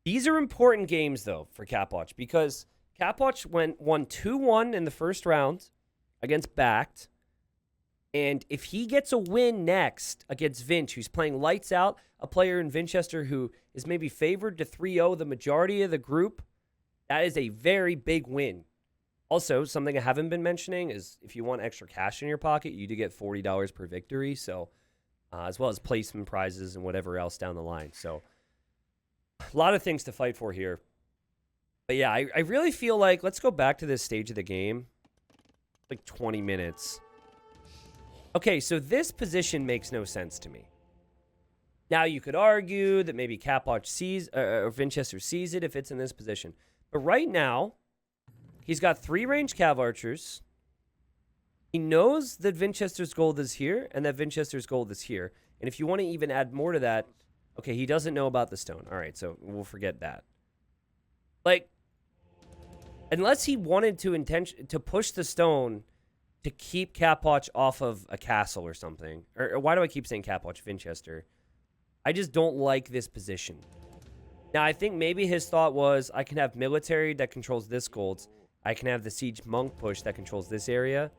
These are important games, though, for Capoch, because Capoch won 2-1 in the first round against Backed. And if he gets a win next against Vinch, who's playing lights out, a player in Vinchester who is maybe favored to 3-0 the majority of the group, that is a very big win. Also, something I haven't been mentioning is if you want extra cash in your pocket, you do get $40 per victory. So, as well as placement prizes and whatever else down the line. So, a lot of things to fight for here. But yeah, I really feel like, let's go back to this stage of the game. Like 20 minutes. Okay, so this position makes no sense to me. Now, you could argue that maybe Capoch sees, or Vinchester sees it if it's in this position. But right now, he's got 3 ranged Cav Archers. He knows that Vinchester's gold is here and that Vinchester's gold is here. And if you want to even add more to that, okay, he doesn't know about the stone. All right, so we'll forget that. Like, unless he wanted to push the stone to keep Capoch off of a castle or something. Or why do I keep saying Capoch? Vinchester. I just don't like this position. Now, I think maybe his thought was, I can have military that controls this gold. I can have the siege monk push that controls this area.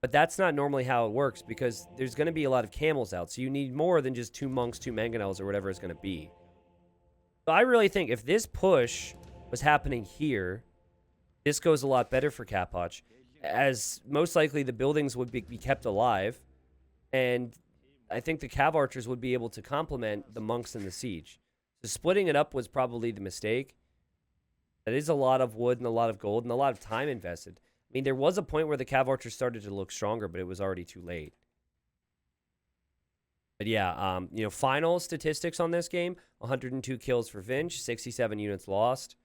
But that's not normally how it works, because there's going to be a lot of camels out. So you need more than just 2 monks, 2 mangonels, or whatever it's going to be. So I really think if this push was happening here, this goes a lot better for Capoch, as most likely the buildings would be kept alive. And I think the Cav Archers would be able to complement the monks in the siege. So splitting it up was probably the mistake. That is a lot of wood and a lot of gold and a lot of time invested. I mean, there was a point where the Cav Archers started to look stronger, but it was already too late. But yeah, final statistics on this game: 102 kills for Vinch, 67 units lost.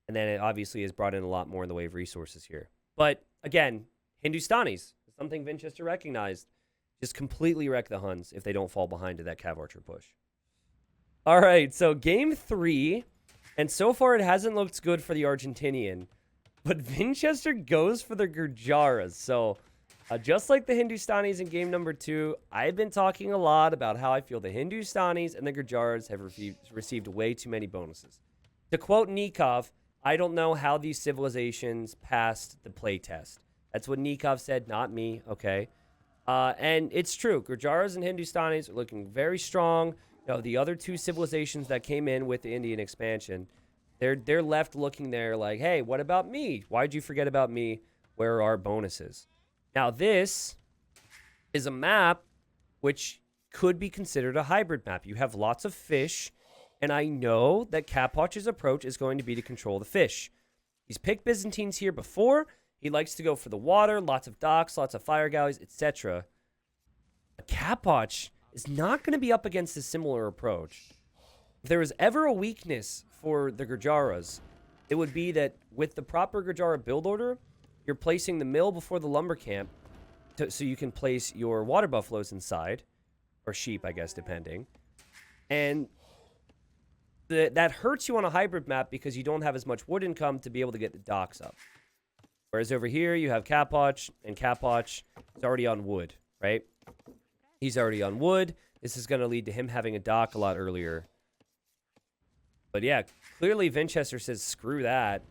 And then it obviously has brought in a lot more in the way of resources here. But again, Hindustanis, something Vinchester recognized, just completely wreck the Huns if they don't fall behind to that Cav Archer push. All right, so game 3. And so far, it hasn't looked good for the Argentinian. But Vinchester goes for the Gurjaras. So, just like the Hindustanis in game number 2, I've been talking a lot about how I feel the Hindustanis and the Gurjaras have received way too many bonuses. To quote Nikov, I don't know how these civilizations passed the playtest. That's what Nikov said, not me, okay? And it's true. Gurjaras and Hindustanis are looking very strong. The other 2 civilizations that came in with the Indian expansion, they're left looking there like, hey, what about me? Why'd you forget about me? Where are our bonuses? Now, this is a map which could be considered a hybrid map. You have lots of fish, and I know that Capoch's approach is going to be to control the fish. He's picked Byzantines here before. He likes to go for the water, lots of docks, lots of fire galleys, etc. Capoch is not going to be up against a similar approach. If there was ever a weakness for the Gurjaras, it would be that with the proper Gurjara build order, you're placing the mill before the lumber camp so you can place your water buffaloes inside, or sheep, I guess, depending. And that hurts you on a hybrid map because you don't have as much wood income to be able to get the docks up. Whereas over here, you have Capoch, and Capoch is already on wood, right? He's already on wood. This is going to lead to him having a dock a lot earlier. But yeah, clearly Vinchester says, screw that.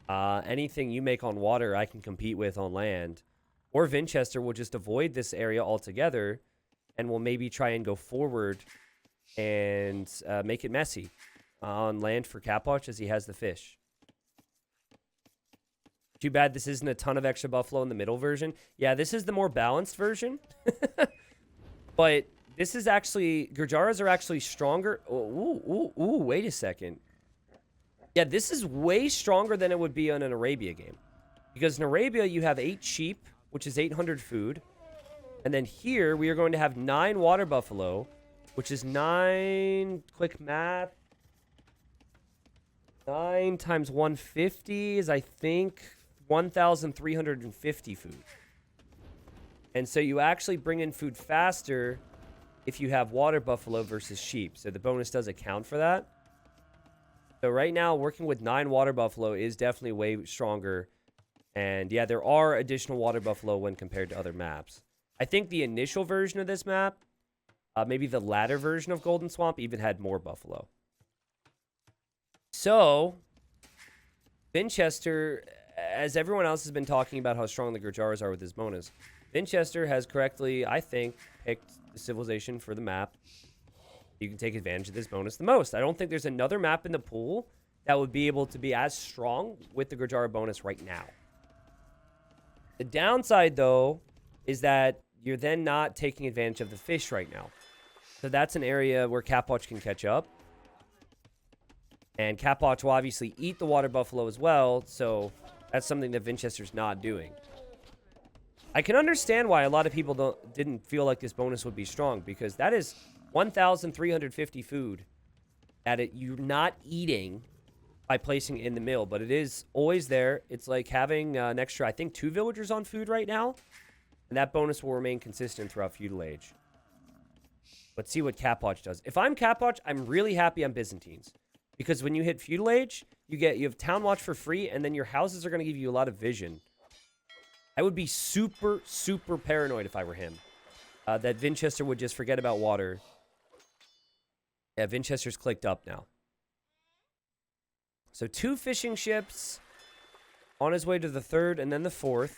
Anything you make on water, I can compete with on land. Or Vinchester will just avoid this area altogether and will maybe try and go forward and make it messy on land for Capoch as he has the fish. Too bad this isn't a ton of extra buffalo in the middle version. Yeah, this is the more balanced version. But this is actually, Gurjaras are actually stronger. Ooh, wait a second. Yeah, this is way stronger than it would be on an Arabia game. Because in Arabia, you have 8 sheep, which is 800 food. And then here, we are going to have 9 water buffalo, which is 9, quick math. 9 times 150 is, I think, 1,350 food. And so you actually bring in food faster if you have water buffalo versus sheep. So the bonus does account for that. So right now, working with 9 water buffalo is definitely way stronger. And yeah, there are additional water buffalo when compared to other maps. I think the initial version of this map, maybe the latter version of Golden Swamp, even had more buffalo. So, Vinchester, as everyone else has been talking about how strong the Gurjaras are with this bonus, Vinchester has correctly, I think, picked the civilization for the map. You can take advantage of this bonus the most. I don't think there's another map in the pool that would be able to be as strong with the Gurjara bonus right now. The downside, though, is that you're then not taking advantage of the fish right now. So that's an area where Capoch can catch up. And Capoch will obviously eat the water buffalo as well, so that's something that Vinchester's not doing. I can understand why a lot of people didn't feel like this bonus would be strong, because that is 1,350 food that you're not eating by placing it in the mill, but it is always there. It's like having an extra, I think, 2 villagers on food right now, and that bonus will remain consistent throughout Feudal Age. Let's see what Capoch does. If I'm Capoch, I'm really happy I'm Byzantines. Because when you hit Feudal Age, you have Town Watch for free, and then your houses are going to give you a lot of vision. I would be super, super paranoid if I were him. That Vinchester would just forget about water. Yeah, Vinchester's clicked up now. So 2 fishing ships on his way to the 3rd and then the 4th.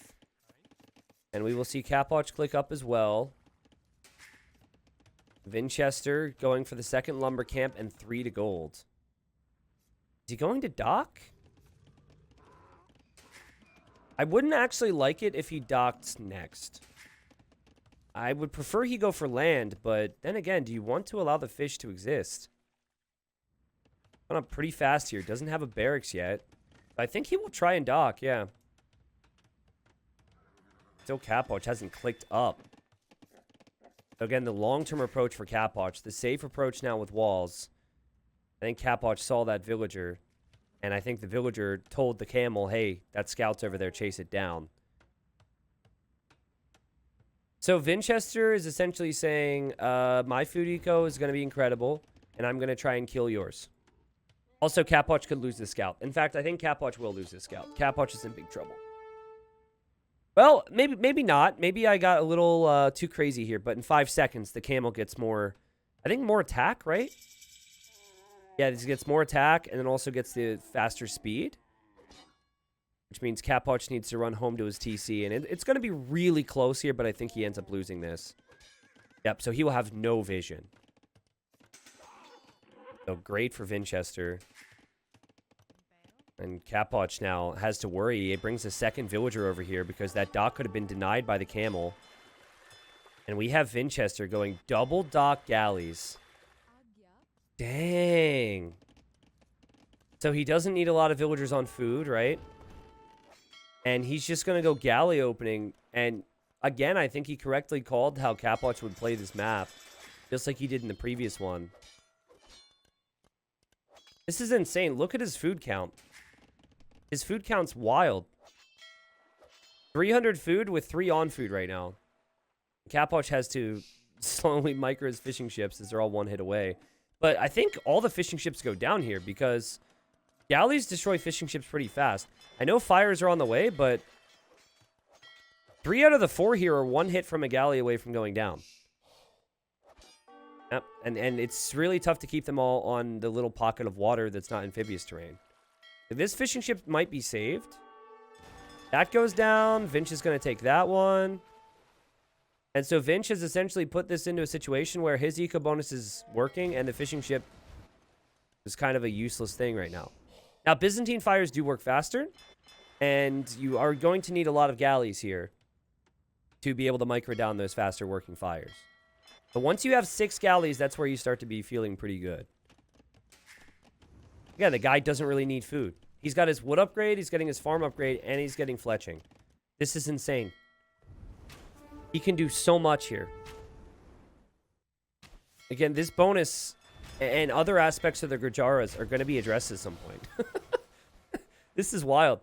And we will see Capoch click up as well. Vinchester going for the 2nd lumber camp and 3 to gold. Is he going to dock? I wouldn't actually like it if he docked next. I would prefer he go for land, but then again, do you want to allow the fish to exist? Going up pretty fast here. Doesn't have a barracks yet. I think he will try and dock, yeah. Still Capoch hasn't clicked up. So again, the long-term approach for Capoch. The safe approach now with walls. I think Capoch saw that villager, and I think the villager told the camel, hey, that scout's over there, chase it down. So Vinchester is essentially saying, my food eco is going to be incredible, and I'm going to try and kill yours. Also, Capoch could lose the scout. In fact, I think Capoch will lose the scout. Capoch is in big trouble. Well, maybe not. Maybe I got a little too crazy here, but in 5 seconds, the camel gets more, I think more attack, right? Yeah, this gets more attack and then also gets the faster speed. Which means Capoch needs to run home to his TC. And it's going to be really close here, but I think he ends up losing this. Yep, so he will have no vision. So great for Vinchester. And Capoch now has to worry. It brings a 2nd villager over here because that dock could have been denied by the camel. And we have Vinchester going double dock galleys. Dang. So he doesn't need a lot of villagers on food, right? And he's just going to go galley opening. And again, I think he correctly called how Capoch would play this map. Just like he did in the previous one. This is insane. Look at his food count. His food count's wild. 300 food with 3 on food right now. Capoch has to slowly micro his fishing ships as they're all 1 hit away. But I think all the fishing ships go down here because galleys destroy fishing ships pretty fast. I know fires are on the way, but 3 out of the 4 here are 1 hit from a galley away from going down. Yep, and it's really tough to keep them all on the little pocket of water that's not amphibious terrain. This fishing ship might be saved. That goes down. Vinch is going to take that one. And so Vinch has essentially put this into a situation where his eco bonus is working and the fishing ship is kind of a useless thing right now. Now, Byzantine fires do work faster, and you are going to need a lot of galleys here to be able to micro down those faster working fires. But once you have 6 galleys, that's where you start to be feeling pretty good. Again, the guy doesn't really need food. He's got his wood upgrade, he's getting his farm upgrade, and he's getting fletching. This is insane. He can do so much here. Again, this bonus and other aspects of the Gurjaras are going to be addressed at some point. This is wild.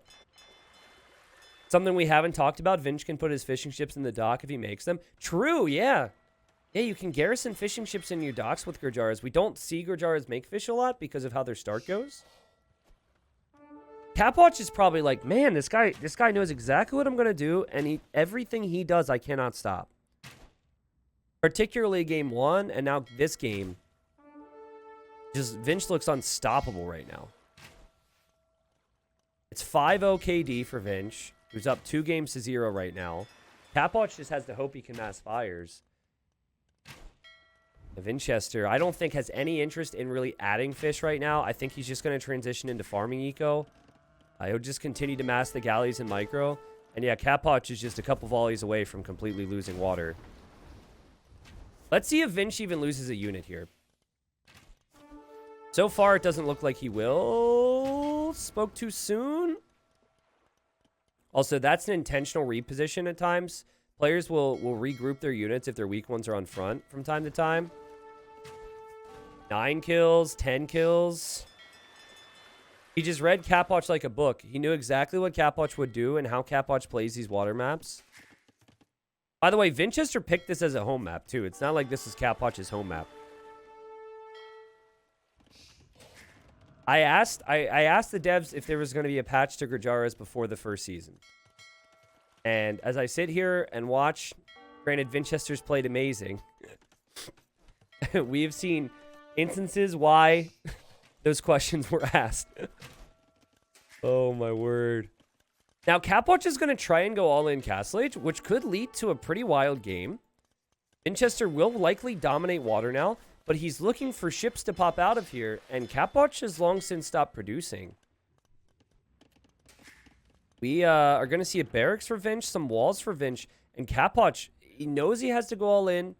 Something we haven't talked about. Vinch can put his fishing ships in the dock if he makes them. True, yeah. Yeah, you can garrison fishing ships in your docks with Gurjaras. We don't see Gurjaras make fish a lot because of how their start goes. Capoch is probably like, man, this guy knows exactly what I'm going to do, and everything he does, I cannot stop. Particularly game 1, and now this game. Just, Vinch looks unstoppable right now. It's 5-0 KD for Vinch, who's up 2 games to 0 right now. Capoch just has to hope he can mass fires. Vinchester, I don't think has any interest in really adding fish right now. I think he's just going to transition into farming eco. He'll just continue to mass the galleys and micro. And yeah, Capoch is just a couple volleys away from completely losing water. Let's see if Vinch even loses a unit here. So far, it doesn't look like he will. Spoke too soon. Also, that's an intentional reposition at times. Players will regroup their units if their weak ones are on front from time to time. 9 kills, 10 kills. He just read Capoch like a book. He knew exactly what Capoch would do and how Capoch plays these water maps. By the way, Vinchester picked this as a home map, too. It's not like this is Capoch's home map. I asked the devs if there was going to be a patch to Gurjaras before the first season. And as I sit here and watch, granted, Vinchester's played amazing. We have seen instances why those questions were asked. Oh, my word. Now, Capoch is going to try and go all in Castle Age, which could lead to a pretty wild game. Vinchester will likely dominate water now, but he's looking for ships to pop out of here, and Capoch has long since stopped producing. We are going to see a barracks for Vinch, some walls for Vinch, and Capoch, he knows he has to go all in.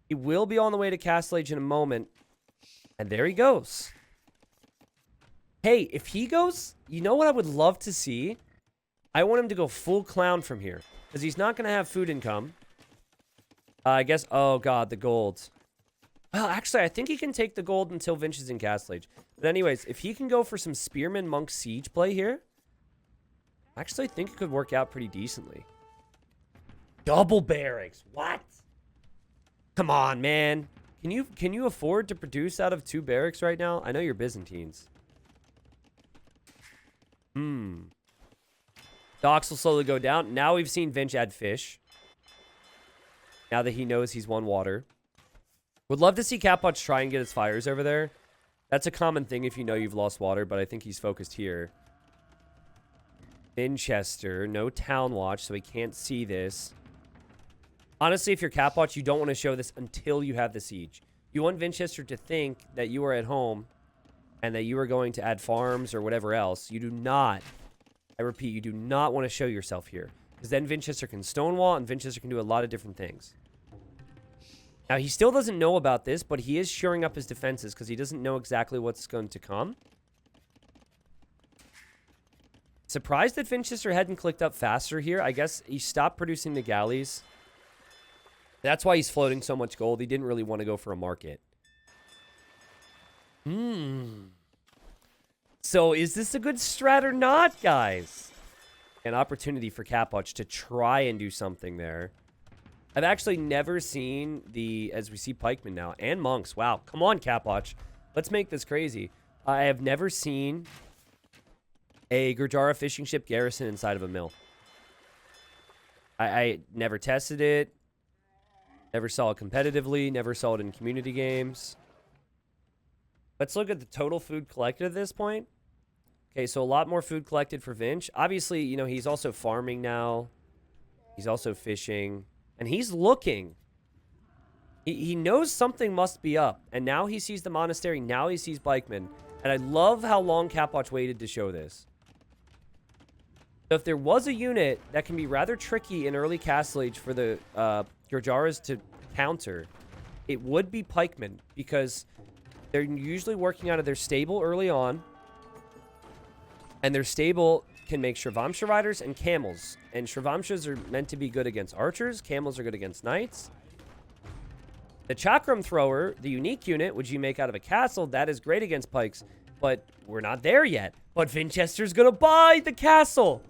He will be on the way to Castle Age in a moment, and there he goes. Hey, if he goes, you know what I would love to see? I want him to go full clown from here, because he's not going to have food income. I guess, oh god, the gold. Well, actually, I think he can take the gold until Vinch is in Castle Age. But anyways, if he can go for some Spearman Monk Siege play here, I actually think it could work out pretty decently. Double barracks. What? Come on, man. Can you afford to produce out of 2 barracks right now? I know you're Byzantines. Docks will slowly go down. Now we've seen Vinch add fish. Now that he knows he's won water. Would love to see Capoch try and get his fires over there. That's a common thing if you know you've lost water, but I think he's focused here. Vinchester, no town watch, so he can't see this. Honestly, if you're Capoch, you don't want to show this until you have the siege. You want Vinchester to think that you are at home and that you are going to add farms or whatever else. You do not, I repeat, you do not want to show yourself here. Because then Vinchester can stonewall and Vinchester can do a lot of different things. Now, he still doesn't know about this, but he is shoring up his defenses because he doesn't know exactly what's going to come. Surprised that Vinchester hadn't clicked up faster here. I guess he stopped producing the galleys. That's why he's floating so much gold. He didn't really want to go for a market. So is this a good strat or not, guys? An opportunity for Capoch to try and do something there. I've actually never seen the, as we see pikemen now, and monks. Wow, come on, Capoch. Let's make this crazy. I have never seen a Gurjara fishing ship garrison inside of a mill. I never tested it. Never saw it competitively. Never saw it in community games. Let's look at the total food collected at this point. Okay, so a lot more food collected for Vinch. Obviously, you know, he's also farming now. He's also fishing. And he's looking. He knows something must be up. And now he sees the monastery. Now he sees pikemen. And I love how long Capoch waited to show this. So if there was a unit that can be rather tricky in early Castle Age for the Gurjaras to counter, it would be pikemen. Because they're usually working out of their stable early on. And their stable can make Shravamsha riders and camels. And Shravamshas are meant to be good against archers. Camels are good against knights. The Chakram Thrower, the unique unit, which you make out of a castle, that is great against pikes. But we're not there yet. But Vinchester's gonna buy the castle.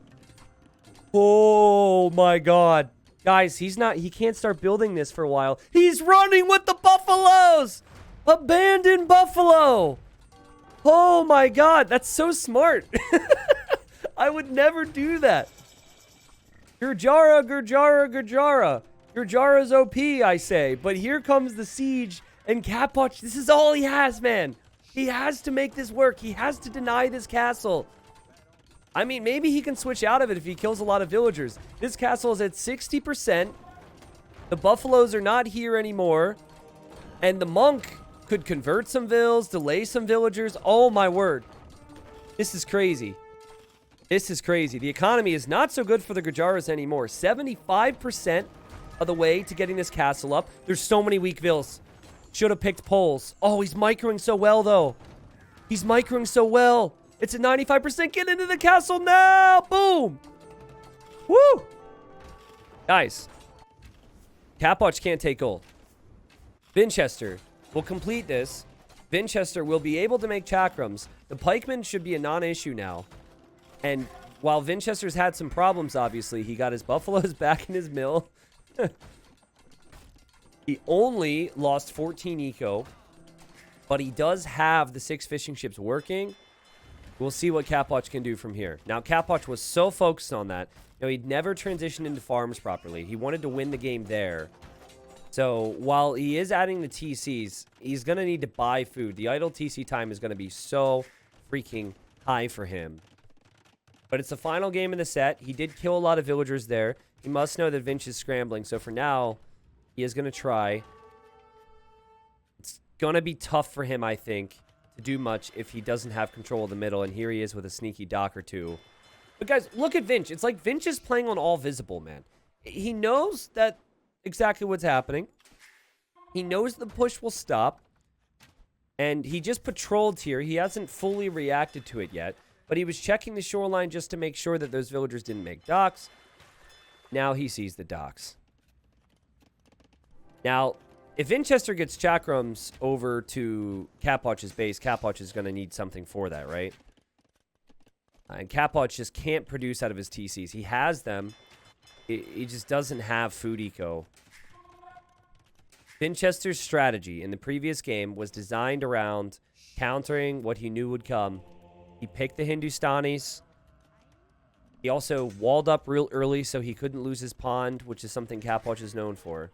Oh my god. Guys, he can't start building this for a while. He's running with the buffaloes! Abandoned buffalo! Oh my god, that's so smart. I would never do that. Gurjara, Gurjara, Gurjara. Gurjara's OP, I say. But here comes the siege, and Capoch, this is all he has, man. He has to make this work. He has to deny this castle. I mean, maybe he can switch out of it if he kills a lot of villagers. This castle is at 60%. The buffaloes are not here anymore. And the monk could convert some vills, delay some villagers. Oh, my word. This is crazy. This is crazy. The economy is not so good for the Gurjaras anymore. 75% of the way to getting this castle up. There's so many weak vills. Should have picked poles. Oh, he's microing so well, though. He's microing so well. It's at 95%. Get into the castle now. Boom. Woo. Guys. Capoch can't take gold. Vinchester will complete this. Vinchester will be able to make chakrams. The pikemen should be a non-issue now. And while Vinchester's had some problems, obviously, he got his buffaloes back in his mill. He only lost 14 eco, but he does have the 6 fishing ships working. We'll see what Capoch can do from here. Now, Capoch was so focused on that. He'd never transitioned into farms properly. He wanted to win the game there. So, while he is adding the TCs, he's going to need to buy food. The idle TC time is going to be so freaking high for him. But it's the final game in the set. He did kill a lot of villagers there. He must know that Vinch is scrambling. So, for now, he is going to try. It's going to be tough for him, I think, to do much if he doesn't have control of the middle. And here he is with a sneaky dock or two. But, guys, look at Vinch. It's like Vinch is playing on all visible, man. He knows that exactly what's happening. He knows the push will stop. And he just patrolled here. He hasn't fully reacted to it yet. But he was checking the shoreline just to make sure that those villagers didn't make docks. Now he sees the docks. Now, if Vinchester gets chakrams over to Capoch's base, Capoch is going to need something for that, right? And Capoch just can't produce out of his TCs. He has them. He just doesn't have food eco. Vinchester's strategy in the previous game was designed around countering what he knew would come. He picked the Hindustanis. He also walled up real early so he couldn't lose his pond, which is something Capoch is known for.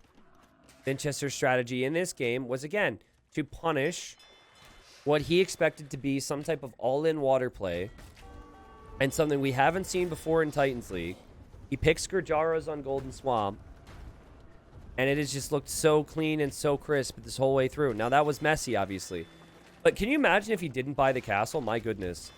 Vinchester's strategy in this game was, again, to punish what he expected to be some type of all-in water play and something we haven't seen before in Titans League. He picks Gurjaras on Golden Swamp, and it has just looked so clean and so crisp this whole way through. Now, that was messy, obviously. But can you imagine if he didn't buy the castle? My goodness.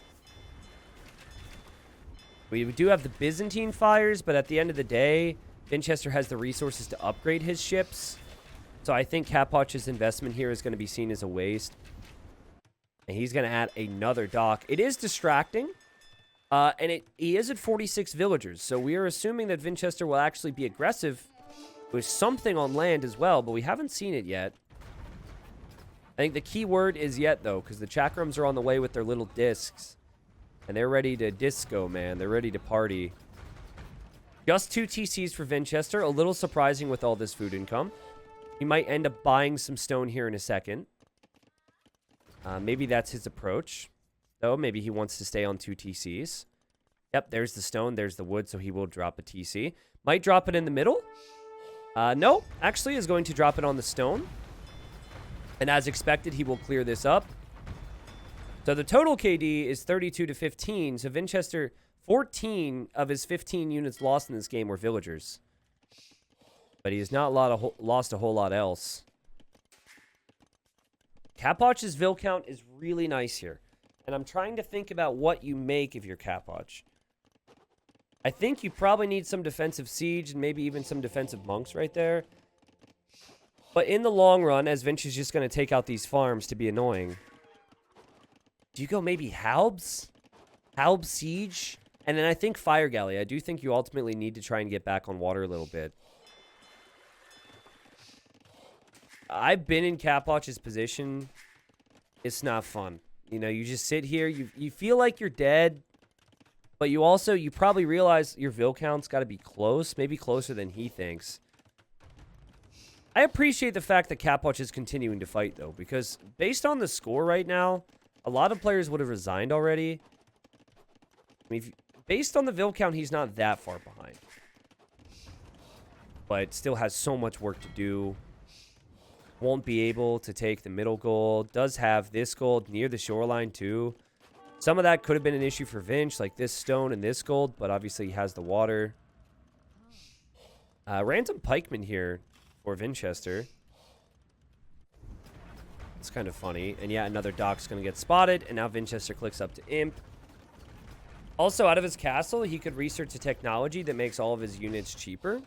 We do have the Byzantine fires, but at the end of the day, Vinchester has the resources to upgrade his ships. So I think Capoch's investment here is going to be seen as a waste. And he's going to add another dock. It is distracting. And he is at 46 villagers. So we are assuming that Vinchester will actually be aggressive with something on land as well. But we haven't seen it yet. I think the key word is yet, though. Because the chakrams are on the way with their little discs. And they're ready to disco, man. They're ready to party. Just 2 TCs for Vinchester. A little surprising with all this food income. He might end up buying some stone here in a second. Maybe that's his approach. Though, maybe he wants to stay on 2 TCs. Yep, there's the stone. There's the wood, so he will drop a TC. Might drop it in the middle. No, actually is going to drop it on the stone. And as expected, he will clear this up. So the total KD is 32 to 15. So Vinchester, 14 of his 15 units lost in this game were villagers. But he has not lost a whole lot else. Capoch's Vill count is really nice here. And I'm trying to think about what you make if you're Capoch. I think you probably need some defensive siege and maybe even some defensive monks right there. But in the long run, as Vinch is just going to take out these farms to be annoying, do you go maybe Halbs? Halb Siege? And then I think Fire Galley. I do think you ultimately need to try and get back on water a little bit. I've been in Capoch's position. It's not fun. You know, you just sit here. You feel like you're dead. But you probably realize your Vil count's got to be close. Maybe closer than he thinks. I appreciate the fact that Capoch is continuing to fight, though. Because based on the score right now, a lot of players would have resigned already. I mean, based on the Vil count, he's not that far behind. But still has so much work to do. Won't be able to take the middle gold. Does have this gold near the shoreline, too. Some of that could have been an issue for Vinch, like this stone and this gold, but obviously he has the water. Random pikeman here for Vinchester. It's kind of funny. And yeah, another dock's going to get spotted, and now Vinchester clicks up to Imp. Also, out of his castle, he could research a technology that makes all of his units cheaper,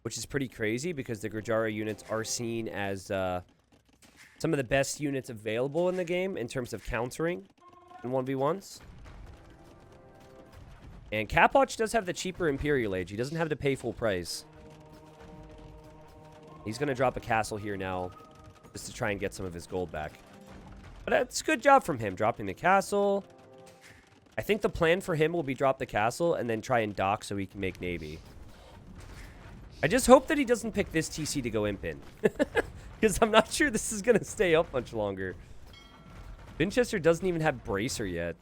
which is pretty crazy because the Grijara units are seen as some of the best units available in the game in terms of countering in 1v1s. And Capoch does have the cheaper Imperial Age. He doesn't have to pay full price. He's going to drop a castle here now just to try and get some of his gold back. But that's a good job from him, dropping the castle. I think the plan for him will be drop the castle and then try and dock so he can make Navy. I just hope that he doesn't pick this TC to go imp in. Because I'm not sure this is going to stay up much longer. Vinchester doesn't even have Bracer yet.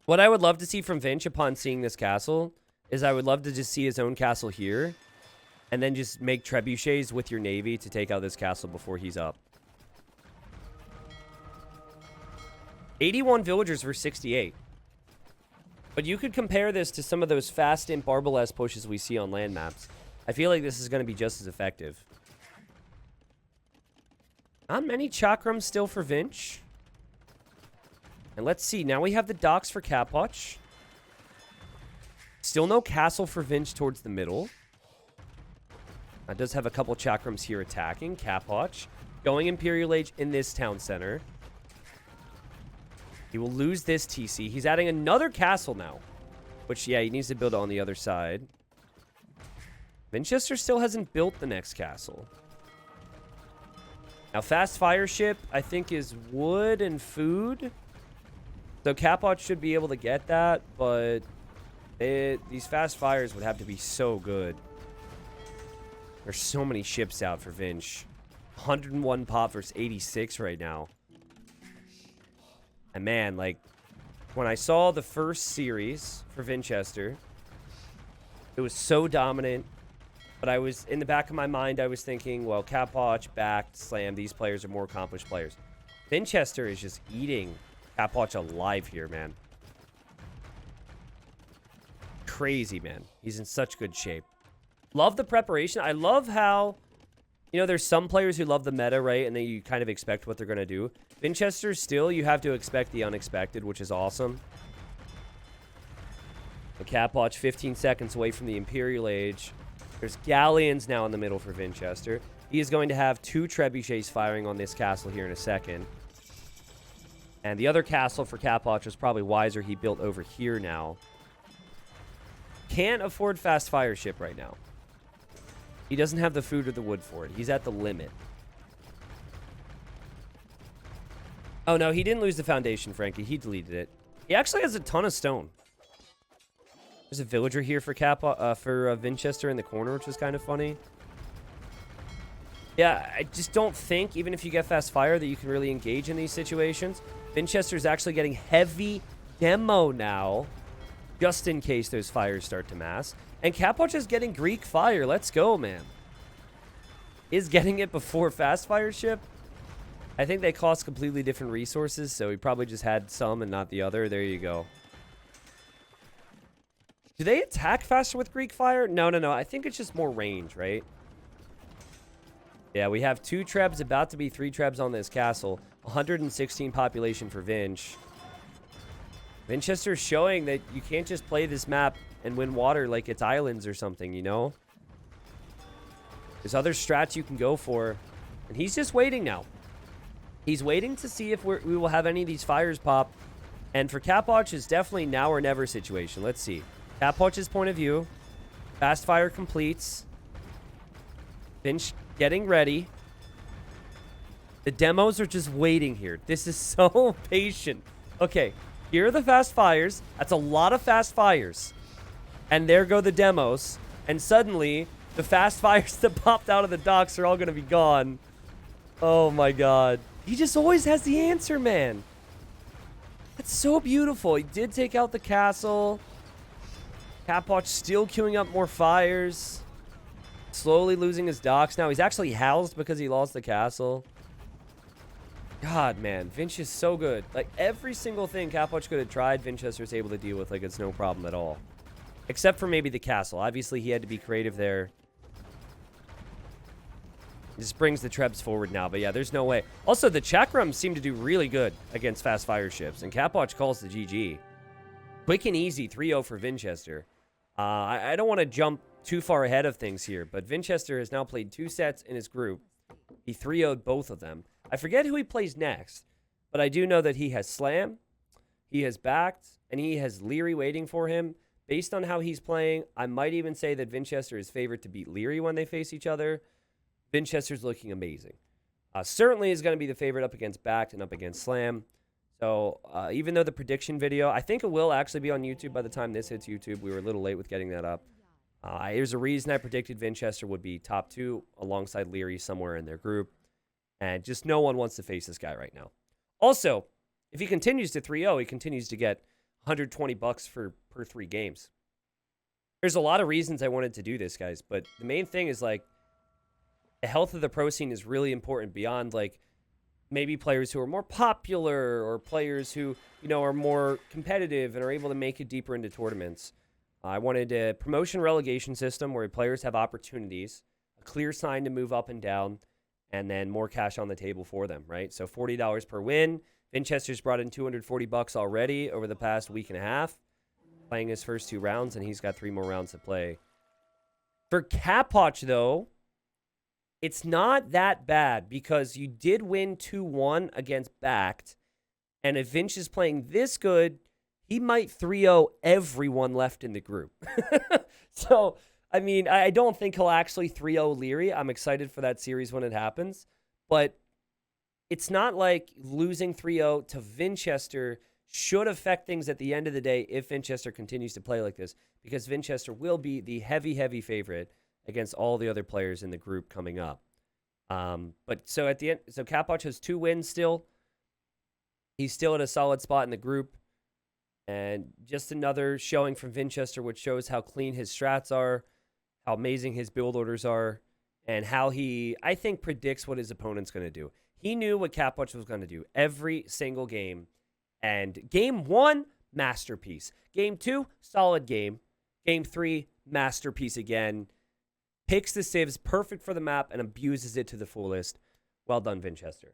What I would love to see from Vinch upon seeing this castle is I would love to just see his own castle here. And then just make trebuchets with your navy to take out this castle before he's up. 81 villagers versus 68. But you could compare this to some of those fast imp Arbalest pushes we see on land maps. I feel like this is going to be just as effective. Not many chakrams still for Vinch. And let's see. Now we have the docks for Capoch. Still no castle for Vinch towards the middle. That does have a couple chakrams here attacking. Capoch going Imperial Age in this town center. He will lose this TC. He's adding another castle now. Which, yeah, he needs to build on the other side. Vinchester still hasn't built the next castle. Now, fast fire ship, I think, is wood and food. So Capoch should be able to get that, but these fast fires would have to be so good. There's so many ships out for Vinch. 101 pop versus 86 right now. And man, like, when I saw the first series for Vinchester, it was so dominant. But I was, in the back of my mind, I was thinking, well, Capoch, Backed, Slam, these players are more accomplished players. Vinchester is just eating Capoch alive here, man. Crazy, man. He's in such good shape. Love the preparation. I love how, you know, there's some players who love the meta, right? And then you kind of expect what they're going to do. Vinchester, still, you have to expect the unexpected, which is awesome. The Capoch, 15 seconds away from the Imperial Age. There's galleons now in the middle for Vinchester. He is going to have 2 trebuchets firing on this castle here in a second. And the other castle for Capoch was probably wiser. He built over here now. Can't afford fast fire ship right now. He doesn't have the food or the wood for it. He's at the limit. Oh, no, he didn't lose the foundation, Frankie. He deleted it. He actually has a ton of stone. There's a villager here for Vinchester in the corner, which is kind of funny. Yeah, I just don't think, even if you get fast fire, that you can really engage in these situations. Vinchester's actually getting heavy demo now, just in case those fires start to mass. And Capoch is getting Greek fire. Let's go, man. Is getting it before fast fire ship? I think they cost completely different resources, so he probably just had some and not the other. There you go. Do they attack faster with Greek fire? No. I think it's just more range, right? Yeah, we have 2 trebs, about to be 3 trebs on this castle. 116 population for Vinch. Vinchester's showing that you can't just play this map and win water like it's islands or something, you know? There's other strats you can go for. And he's just waiting now. He's waiting to see if we will have any of these fires pop. And for Capoch, it's definitely now or never situation. Let's see. Capoch's point of view. Fast fire completes. Vinch getting ready. The demos are just waiting here. This is so patient. Okay, here are the fast fires. That's a lot of fast fires. And there go the demos. And suddenly, the fast fires that popped out of the docks are all going to be gone. Oh my god. He just always has the answer, man. That's so beautiful. He did take out the castle. Capoch still queuing up more fires. Slowly losing his docks now. He's actually housed because he lost the castle. God, man. Vinch is so good. Like, every single thing Capoch could have tried, Vinchester's able to deal with like it's no problem at all. Except for maybe the castle. Obviously, he had to be creative there. This brings the Trebs forward now, but yeah, there's no way. Also, the Chakrams seem to do really good against fast fire ships, and Capoch calls the GG. Quick and easy, 3-0 for Vinchester. I don't want to jump too far ahead of things here, but Vinchester has now played 2 sets in his group. He 3-0'd both of them. I forget who he plays next, but I do know that he has Slam, he has Backed, and he has Leary waiting for him. Based on how he's playing, I might even say that Vinchester is favored to beat Leary when they face each other. Vinchester's looking amazing. Certainly is going to be the favorite up against Backed and up against Slam. So even though the prediction video, I think it will actually be on YouTube by the time this hits YouTube. We were a little late with getting that up. There's a reason I predicted Vinchester would be top 2 alongside Leary somewhere in their group. And just no one wants to face this guy right now. Also, if he continues to 3-0, he continues to get $120 per 3 games. There's a lot of reasons I wanted to do this, guys. But the main thing is, like, the health of the pro scene is really important beyond, like, maybe players who are more popular or players who, you know, are more competitive and are able to make it deeper into tournaments. I wanted a promotion relegation system where players have opportunities, a clear sign to move up and down, and then more cash on the table for them, right? So $40 per win. Vinchester's brought in $240 already over the past week and a half, playing his first 2 rounds, and he's got 3 more rounds to play. For Capoch, though, it's not that bad because you did win 2-1 against Backed, and if Vinch is playing this good, he might 3-0 everyone left in the group. So, I mean, I don't think he'll actually 3-0 Leary. I'm excited for that series when it happens, but it's not like losing 3-0 to Vinchester should affect things at the end of the day if Vinchester continues to play like this, because Vinchester will be the heavy, heavy favorite against all the other players in the group coming up. But so at the end, so Capoch has 2 wins still. He's still at a solid spot in the group. And just another showing from Vinchester, which shows how clean his strats are, how amazing his build orders are, and how he, I think, predicts what his opponent's going to do. He knew what Capoch was going to do every single game. And game 1, masterpiece. Game 2, solid game. Game 3, masterpiece again. Picks the civs perfect for the map and abuses it to the fullest. Well done, Vinchester.